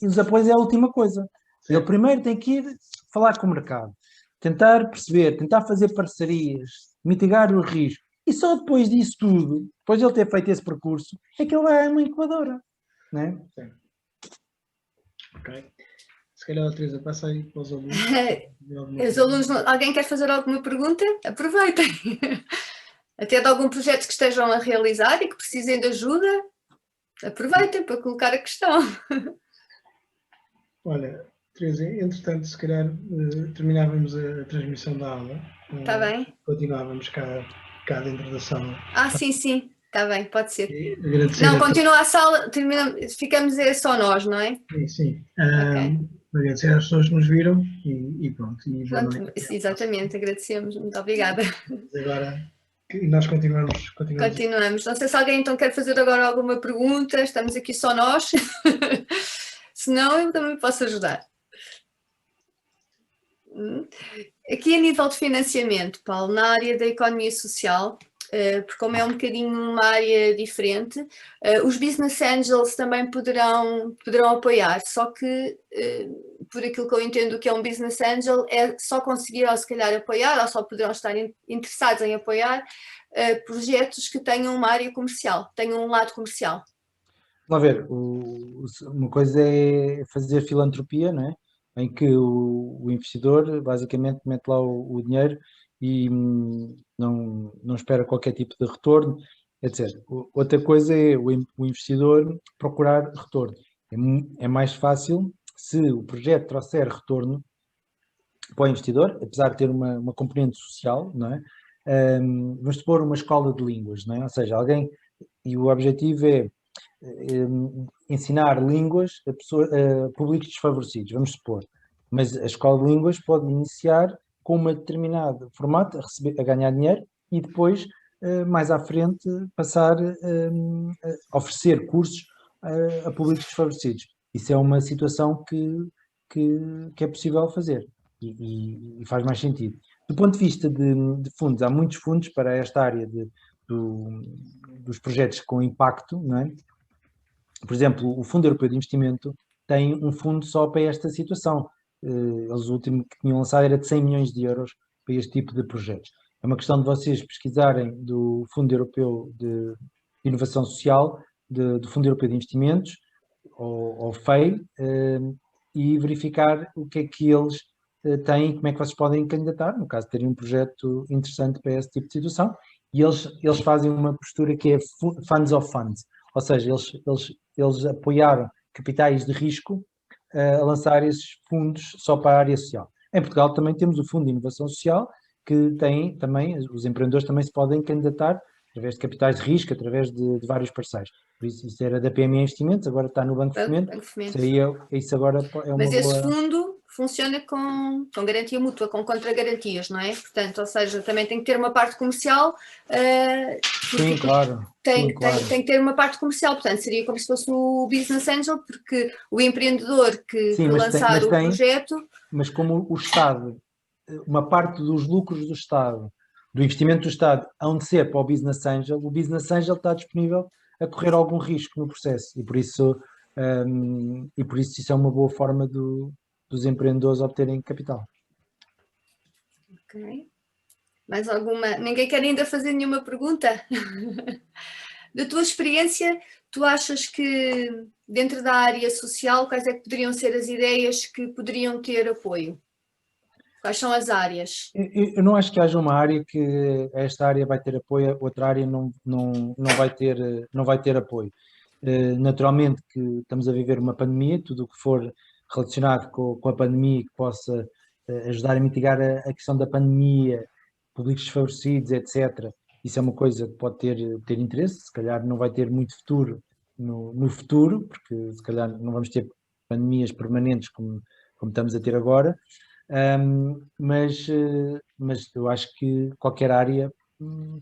os apoios é a última coisa. Sim. Ele primeiro tem que ir falar com o mercado, tentar perceber, tentar fazer parcerias, mitigar o risco. E só depois disso tudo, depois de ele ter feito esse percurso, é que ele vai a uma incubadora. Não é? Sim. Ok. Se calhar a Teresa passa aí para os alunos. Os alunos, alguém quer fazer alguma pergunta? Aproveitem. Até de algum projeto que estejam a realizar e que precisem de ajuda, aproveitem para colocar a questão. Olha, Teresa, entretanto, se calhar terminávamos a transmissão da aula. Está bem. Continuávamos cá dentro da sala. Sim, está bem, pode ser. Agradecer não, continua a sala, ficamos só nós, não é? Sim. Okay. Agradecer às pessoas que nos viram e pronto. Pronto, exatamente, agradecemos, muito obrigada. Agora... E nós continuamos. Não sei se alguém então quer fazer agora alguma pergunta, estamos aqui só nós. Se não, eu também posso ajudar. Aqui a nível de financiamento, Paulo, na área da economia social, porque como é um bocadinho uma área diferente, os business angels também poderão apoiar, só que por aquilo que eu entendo que é um business angel, é só conseguir ou se calhar apoiar, ou só poderão estar interessados em apoiar projetos que tenham uma área comercial, tenham um lado comercial. Vamos ver, uma coisa é fazer filantropia, não é? Em que o investidor basicamente mete lá o dinheiro e não espera qualquer tipo de retorno, etc. Outra coisa é o investidor procurar retorno. É mais fácil se o projeto trouxer retorno para o investidor, apesar de ter uma componente social, não é? Vamos supor uma escola de línguas, não é? Ou seja, e o objetivo é ensinar línguas a públicos desfavorecidos, vamos supor. Mas a escola de línguas pode iniciar com uma determinada formato, a ganhar dinheiro e depois, mais à frente, passar a oferecer cursos a públicos desfavorecidos. Isso é uma situação que é possível fazer e faz mais sentido. Do ponto de vista de fundos, há muitos fundos para esta área dos projetos com impacto, não é? Por exemplo, o Fundo Europeu de Investimento tem um fundo só para esta situação. Eles, o último que tinham lançado era de 100 milhões de euros para este tipo de projetos. É uma questão de vocês pesquisarem do Fundo Europeu de Inovação Social, do Fundo Europeu de Investimentos, ou FEI, e verificar o que é que eles têm e como é que vocês podem candidatar, no caso de terem um projeto interessante para esse tipo de situação. E eles fazem uma postura que é Funds of Funds, ou seja, eles apoiaram capitais de risco a lançar esses fundos só para a área social. Em Portugal também temos o Fundo de Inovação Social, que tem também, os empreendedores também se podem candidatar através de capitais de risco, através de vários parceiros. Por isso era da PME Investimentos, agora está no Banco de Fomento. Isso agora é uma Mas esse fundo funciona com garantia mútua, com contragarantias, não é? Portanto, ou seja, também tem que ter uma parte comercial. Sim, claro. Tem que ter uma parte comercial, portanto, seria como se fosse o Business Angel, porque o empreendedor que lançar o projeto... Mas como o Estado, uma parte dos lucros do Estado, do investimento do Estado, hão de ser para o Business Angel está disponível a correr algum risco no processo e por isso E por isso é uma boa forma dos empreendedores obterem capital. Ok. Mais alguma? Ninguém quer ainda fazer nenhuma pergunta? Da tua experiência, tu achas que dentro da área social, quais é que poderiam ser as ideias que poderiam ter apoio? Quais são as áreas? Eu não acho que haja uma área que esta área vai ter apoio, outra área não vai ter apoio. Naturalmente que estamos a viver uma pandemia, tudo o que for relacionado com a pandemia que possa ajudar a mitigar a questão da pandemia, públicos desfavorecidos, etc. Isso é uma coisa que pode ter interesse, se calhar não vai ter muito futuro no futuro, porque se calhar não vamos ter pandemias permanentes como estamos a ter agora. Mas eu acho que qualquer área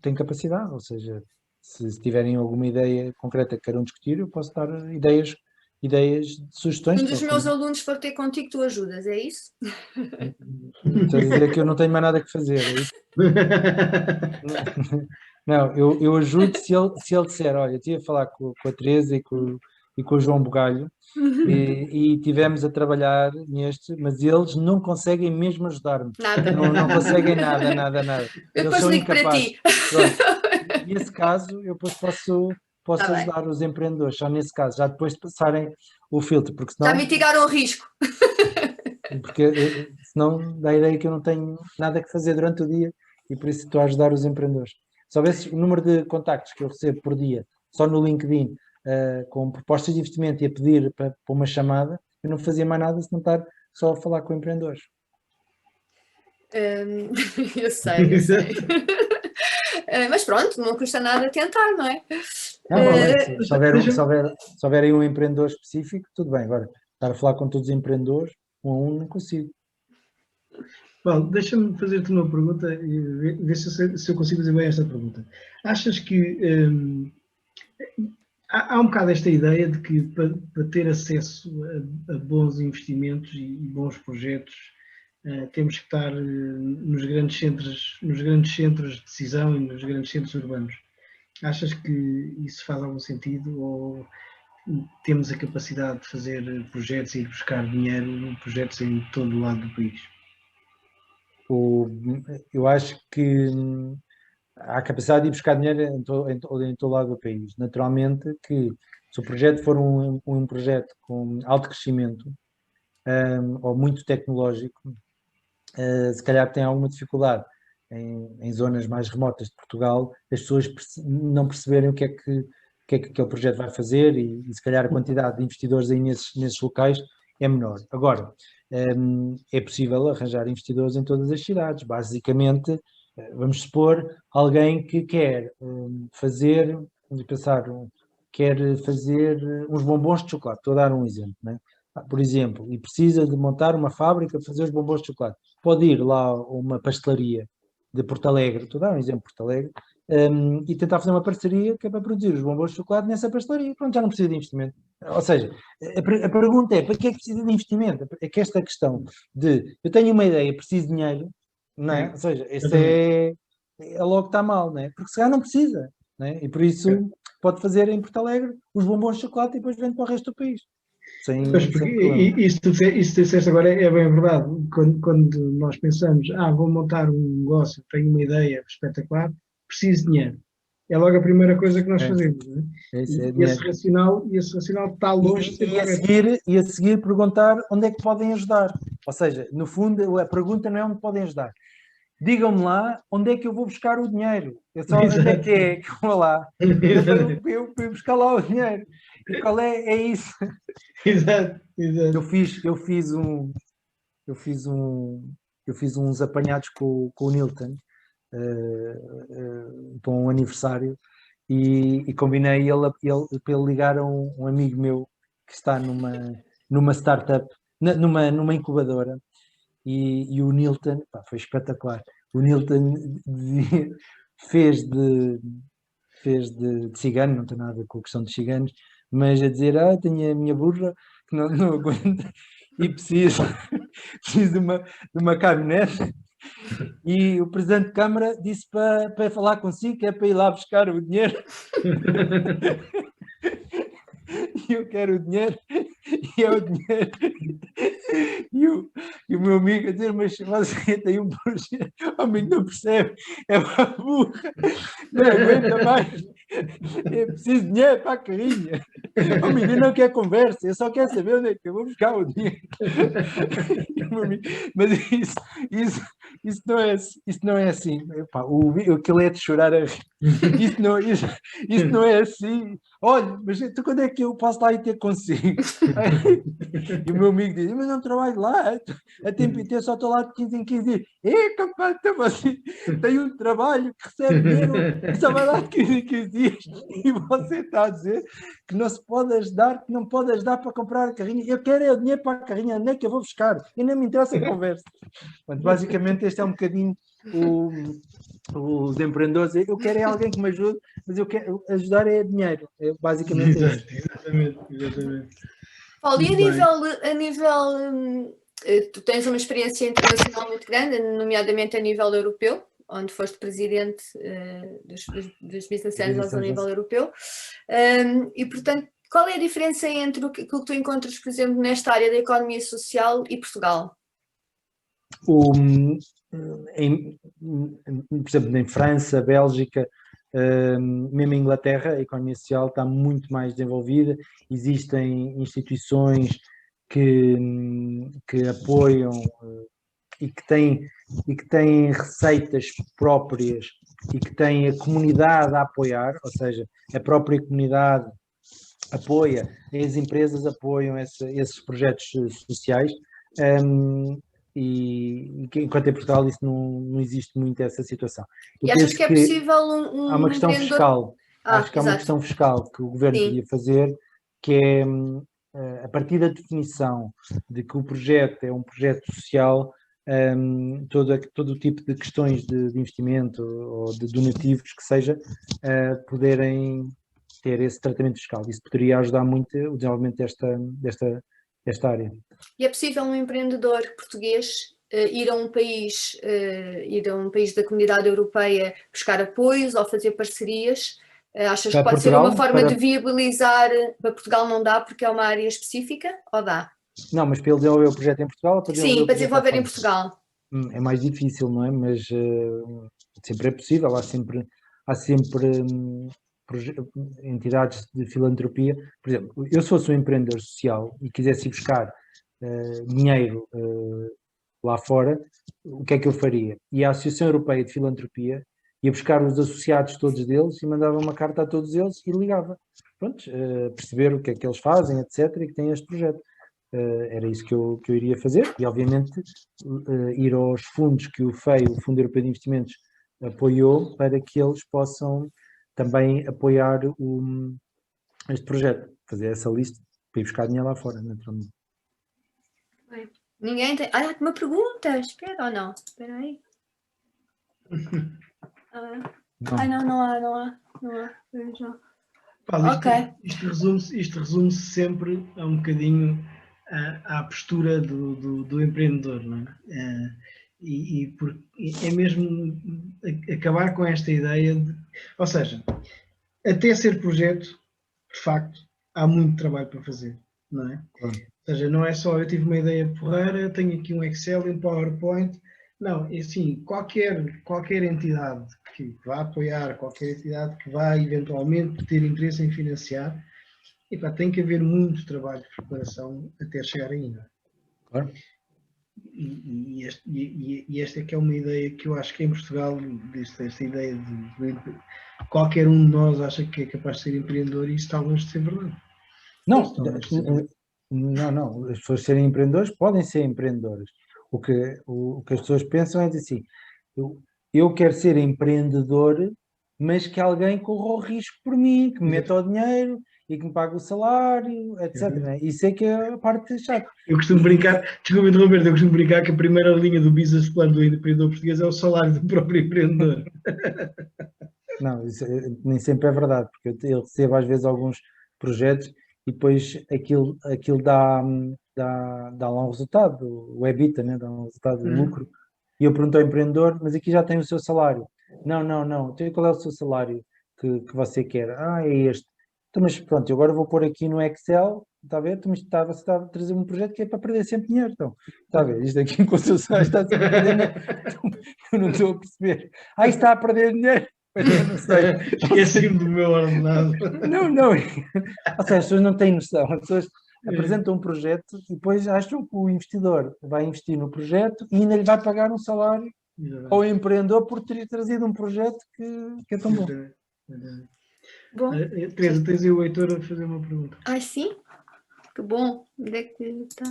tem capacidade, ou seja, se tiverem alguma ideia concreta que queiram discutir, eu posso dar ideias de sugestões. Um dos meus alunos for ter contigo, tu ajudas, é isso? Estou a dizer que eu não tenho mais nada que fazer, é isso? Não, eu ajudo se ele disser, olha, eu estive a falar com a Teresa e com o João Bugalho e tivemos a trabalhar neste, mas eles não conseguem mesmo ajudar-me. Nada. Não conseguem nada. Eu Eles depois são ligo para incapazes. ti. Pronto. Nesse caso, eu depois posso Tá bem. ajudar os empreendedores, só nesse caso, já depois de passarem o filtro, porque senão, Já mitigaram o risco. senão dá a ideia que eu não tenho nada que fazer durante o dia e por isso estou a ajudar os empreendedores. Se houvesse o número de contactos que eu recebo por dia, só no LinkedIn, com propostas de investimento e a pedir para uma chamada, eu não fazia mais nada se não estar só a falar com empreendedores. Eu sei. Mas pronto, não custa nada tentar, não é? Se houver aí um empreendedor específico, tudo bem. Agora, estar a falar com todos os empreendedores, um a um, não consigo. Bom, deixa-me fazer-te uma pergunta e ver se eu consigo fazer bem esta pergunta. Achas que há um bocado esta ideia de que para ter acesso a bons investimentos e bons projetos temos que estar nos grandes centros de decisão e nos grandes centros urbanos. Achas que isso faz algum sentido ou temos a capacidade de fazer projetos e ir buscar dinheiro em projetos em todo o lado do país? Eu acho que há capacidade de ir buscar dinheiro em todo lado do país. Naturalmente que se o projeto for um projeto com alto crescimento ou muito tecnológico, se calhar tem alguma dificuldade em zonas mais remotas de Portugal, as pessoas não perceberem o que é que aquele projeto vai fazer e se calhar a quantidade de investidores aí nesses locais é menor. Agora, é possível arranjar investidores em todas as cidades. Basicamente, vamos supor, alguém que quer fazer, quer fazer uns bombons de chocolate. Estou a dar um exemplo, né? Por exemplo, e precisa de montar uma fábrica para fazer os bombons de chocolate. Pode ir lá a uma pastelaria de Porto Alegre, estou a dar um exemplo de Porto Alegre, e tentar fazer uma parceria que é para produzir os bombons de chocolate nessa pastelaria. Pronto, já não precisa de investimento. Ou seja, a pergunta é, para que é que precisa de investimento? É que esta questão de, eu tenho uma ideia, preciso de dinheiro, não é? Ou seja, isso é logo que está mal, não é? Porque se calhar não precisa, não é? E por isso pode fazer em Porto Alegre os bombons de chocolate e depois vende para o resto do país. Isso que disseste agora é bem verdade. Quando nós pensamos, vou montar um negócio, tenho uma ideia espetacular, preciso de dinheiro. É logo a primeira coisa que nós fazemos. Não é? Esse racional está longe de ser correto. E a seguir perguntar onde é que podem ajudar. Ou seja, no fundo, a pergunta não é onde podem ajudar. Digam-me lá onde é que eu vou buscar o dinheiro. Onde é que eu vou lá? Eu fui buscar lá o dinheiro. E qual é isso? Exato. Eu fiz uns apanhados com o Nilton para um aniversário e combinei para ele ligar a um amigo meu que está numa startup, numa incubadora e o Nilton, foi espetacular. O Nilton fez de cigano, não tem nada a ver com a questão de ciganos, mas a dizer, tenho a minha burra que não aguenta e preciso de uma caminhonete. E o presidente de Câmara disse para falar consigo, que é para ir lá buscar o dinheiro. e eu quero o dinheiro, e é o dinheiro. E o meu amigo a dizer, mas você tem um projeto, o amigo não percebe, é uma burra, não aguenta mais, é preciso de dinheiro para a carrinha. O amigo não quer conversa, eu só quero saber onde é que eu vou buscar o dinheiro. Mas isso não é assim. Epá, aquilo é de chorar a rir. Isso não é assim. Olha, mas tu quando é que eu posso lá ir ter consigo? E o meu amigo diz, mas não trabalho lá, a tempo inteiro só estou lá de 15 em 15 dias. Capaz, então você tem um trabalho que recebe dinheiro e só vai lá de 15 em 15 dias e você está a dizer que não se pode ajudar, que não pode ajudar para comprar a carrinha. Eu quero é o dinheiro para a carrinha, onde é que eu vou buscar? E não me interessa a conversa. Portanto, basicamente este é um bocadinho os empreendedores. Eu quero é alguém que me ajude, mas eu quero ajudar é dinheiro. É basicamente isso. Exatamente. Paulo, e tu tens uma experiência internacional muito grande, nomeadamente a nível europeu, onde foste presidente dos Business Angels a nível europeu, e portanto, qual é a diferença entre aquilo que tu encontras, por exemplo, nesta área da economia social e Portugal? Por exemplo, em França, Bélgica, mesmo em Inglaterra, a economia social está muito mais desenvolvida, existem instituições que apoiam e que têm receitas próprias e que têm a comunidade a apoiar, ou seja, a própria comunidade apoia, as empresas apoiam esses projetos sociais. E enquanto em Portugal isso não existe muito essa situação. E achas que é possível há uma questão fiscal, acho que há uma exato. questão fiscal que o governo podia fazer, que é a partir da definição de que o projeto é um projeto social, todo o tipo de questões de investimento ou de donativos que seja, poderem ter esse tratamento fiscal. Isso poderia ajudar muito o desenvolvimento desta área. E é possível um empreendedor português ir a um país da comunidade europeia buscar apoios ou fazer parcerias? Achas que pode ser uma forma de viabilizar? Para Portugal não dá porque é uma área específica, ou dá? Não, mas para ele desenvolver o projeto em Portugal? Sim, para desenvolver em Portugal. É mais difícil, não é? Mas sempre é possível, há sempre entidades de filantropia. Por exemplo, eu se fosse um empreendedor social e quisesse ir buscar dinheiro lá fora, o que é que eu faria? Ia à Associação Europeia de Filantropia, ia buscar os associados todos deles e mandava uma carta a todos eles e ligava. Pronto, perceber o que é que eles fazem, etc., e que têm este projeto. Era isso que eu iria fazer e, obviamente, ir aos fundos que o FEI, o Fundo Europeu de Investimentos, apoiou para que eles possam também apoiar este projeto, fazer essa lista para ir buscar dinheiro lá fora, naturalmente. Ninguém tem... uma pergunta, espera ou não? Espera aí. Não há. Isto resume-se sempre a um bocadinho à postura do empreendedor, não é? E é mesmo acabar com esta ideia de... Ou seja, até ser projeto, de facto, há muito trabalho para fazer, não é? Claro. Ou seja, não é só eu tive uma ideia porreira, tenho aqui um Excel, um PowerPoint. Não, é assim, qualquer entidade que vá apoiar, qualquer entidade que vá eventualmente ter interesse em financiar, tem que haver muito trabalho de preparação até chegar aí, não é? Claro. E esta é que é uma ideia que eu acho que em Portugal, esta ideia de qualquer um de nós acha que é capaz de ser empreendedor, e isso está longe de ser verdade. Não. As pessoas serem empreendedores podem ser empreendedores. O que as pessoas pensam é assim, eu quero ser empreendedor, mas que alguém corra o risco por mim, que me meta o dinheiro e que me pague o salário, etc. Né? Isso é que é a parte chata. Eu costumo brincar, desculpa interromper, eu costumo brincar que a primeira linha do business plan do empreendedor português é o salário do próprio empreendedor. Não, isso nem sempre é verdade, porque eu recebo às vezes alguns projetos e depois aquilo dá lá um resultado, o EBITDA, né? Dá um resultado de lucro. E eu pergunto ao empreendedor, mas aqui já tem o seu salário. Não. Então qual é o seu salário que você quer? É este. Então, mas pronto, eu agora vou pôr aqui no Excel, está a ver? Você está a trazer um projeto que é para perder sempre dinheiro. Então, está a ver? Isto aqui em construção está sempre a perder dinheiro. Então, eu não estou a perceber. Isto está a perder dinheiro. Mas eu não sei. Esqueci-me do meu ordenado. Não. Ou seja, as pessoas não têm noção. As pessoas apresentam um projeto e depois acham que o investidor vai investir no projeto e ainda lhe vai pagar um salário ao empreendedor por ter trazido um projeto que é tão bom. Bom. Teresa, tens aí o Heitor a fazer uma pergunta. Ai, sim? Que bom. Onde é que está?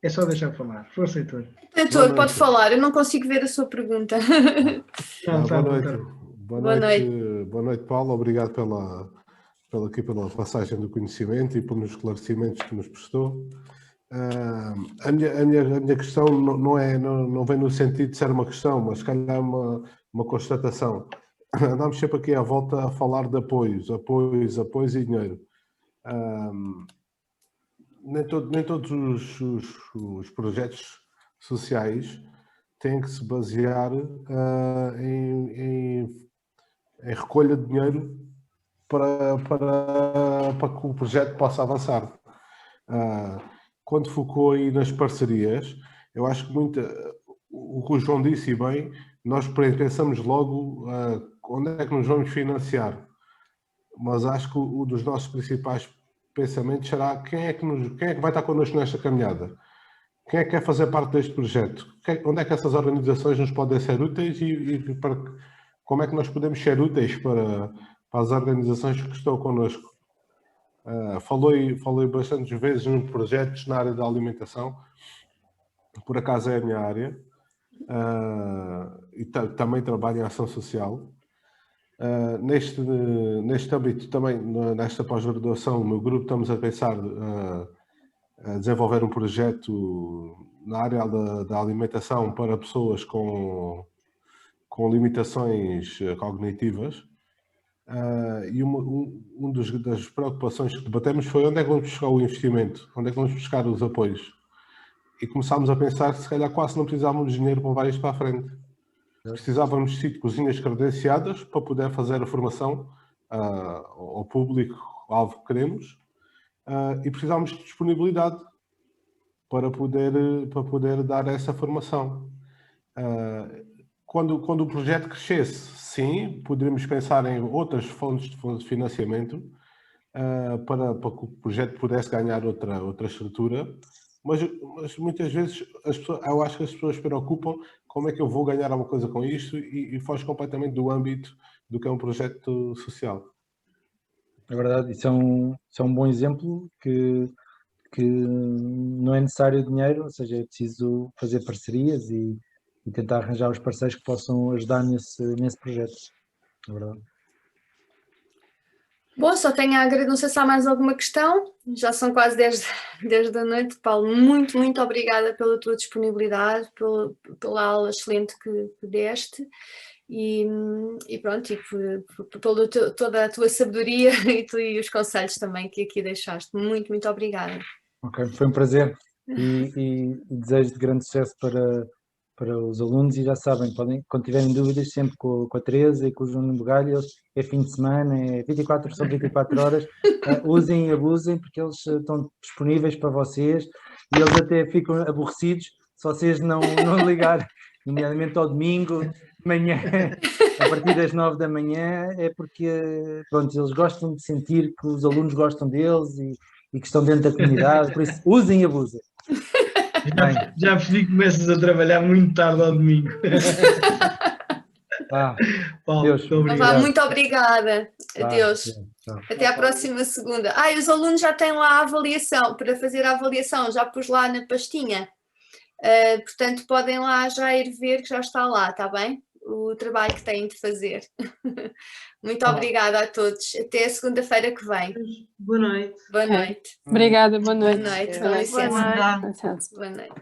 É só deixar falar. Força, Heitor. Heitor, pode falar. Eu não consigo ver a sua pergunta. Boa noite. Boa noite, Paulo. Obrigado pela passagem do conhecimento e pelos esclarecimentos que nos prestou. A minha questão não vem no sentido de ser uma questão, mas se calhar é uma constatação. Andamos sempre aqui à volta a falar de apoios e dinheiro. Nem todos os projetos sociais têm que se basear em recolha de dinheiro para que o projeto possa avançar. Quando focou aí nas parcerias, eu acho que o que o João disse, e bem, nós pensamos logo onde é que nos vamos financiar, mas acho que um dos nossos principais pensamentos será quem é que vai estar connosco nesta caminhada, quem é que quer fazer parte deste projeto, onde é que essas organizações nos podem ser úteis e como é que nós podemos ser úteis para as organizações que estão connosco. Falei bastantes vezes em projetos na área da alimentação, por acaso é a minha área, e também trabalho em ação social. Neste âmbito também, nesta pós-graduação, no meu grupo estamos a pensar a desenvolver um projeto na área da alimentação para pessoas com limitações cognitivas. E uma das preocupações que debatemos foi onde é que vamos buscar o investimento, onde é que vamos buscar os apoios. E começámos a pensar que se calhar quase não precisávamos de dinheiro para levar isto para a frente. Precisávamos de cozinhas credenciadas para poder fazer a formação ao público-alvo que queremos, e precisávamos de disponibilidade para poder dar essa formação. Quando o projeto crescesse, sim, poderíamos pensar em outras fontes de financiamento para que o projeto pudesse ganhar outra estrutura, mas muitas vezes eu acho que as pessoas se preocupam como é que eu vou ganhar alguma coisa com isto e foge completamente do âmbito do que é um projeto social. É verdade, isso é um bom exemplo que não é necessário dinheiro, ou seja, é preciso fazer parcerias e tentar arranjar os parceiros que possam ajudar nesse projeto. É verdade. Bom, só tenho a agradecer. Não sei se há mais alguma questão. Já são quase 10 da noite. Paulo, muito, muito obrigada pela tua disponibilidade, pela aula excelente que deste e pronto, e por toda a tua sabedoria e os conselhos também que aqui deixaste. Muito, muito obrigada. Ok, foi um prazer e desejo de grande sucesso para os alunos e já sabem, quando tiverem dúvidas, sempre com a Teresa e com o João Bugalho, é fim de semana, são 24 horas, usem e abusem porque eles estão disponíveis para vocês e eles até ficam aborrecidos se vocês não ligarem, nomeadamente ao domingo, de manhã, a partir das 9 da manhã, é porque pronto, eles gostam de sentir que os alunos gostam deles e que estão dentro da comunidade, por isso usem e abusem. Já percebi que começas a trabalhar muito tarde ao domingo. Paulo, Deus, muito obrigada. Adeus. Até à próxima segunda. E os alunos já têm lá a avaliação, para fazer a avaliação, já pus lá na pastinha. Portanto, podem lá já ir ver que já está lá, está bem? O trabalho que têm de fazer. Muito obrigada a todos. Até a segunda-feira que vem. Boa noite. Boa noite. Obrigada, boa noite. Boa noite. Com licença. Boa noite. Boa noite.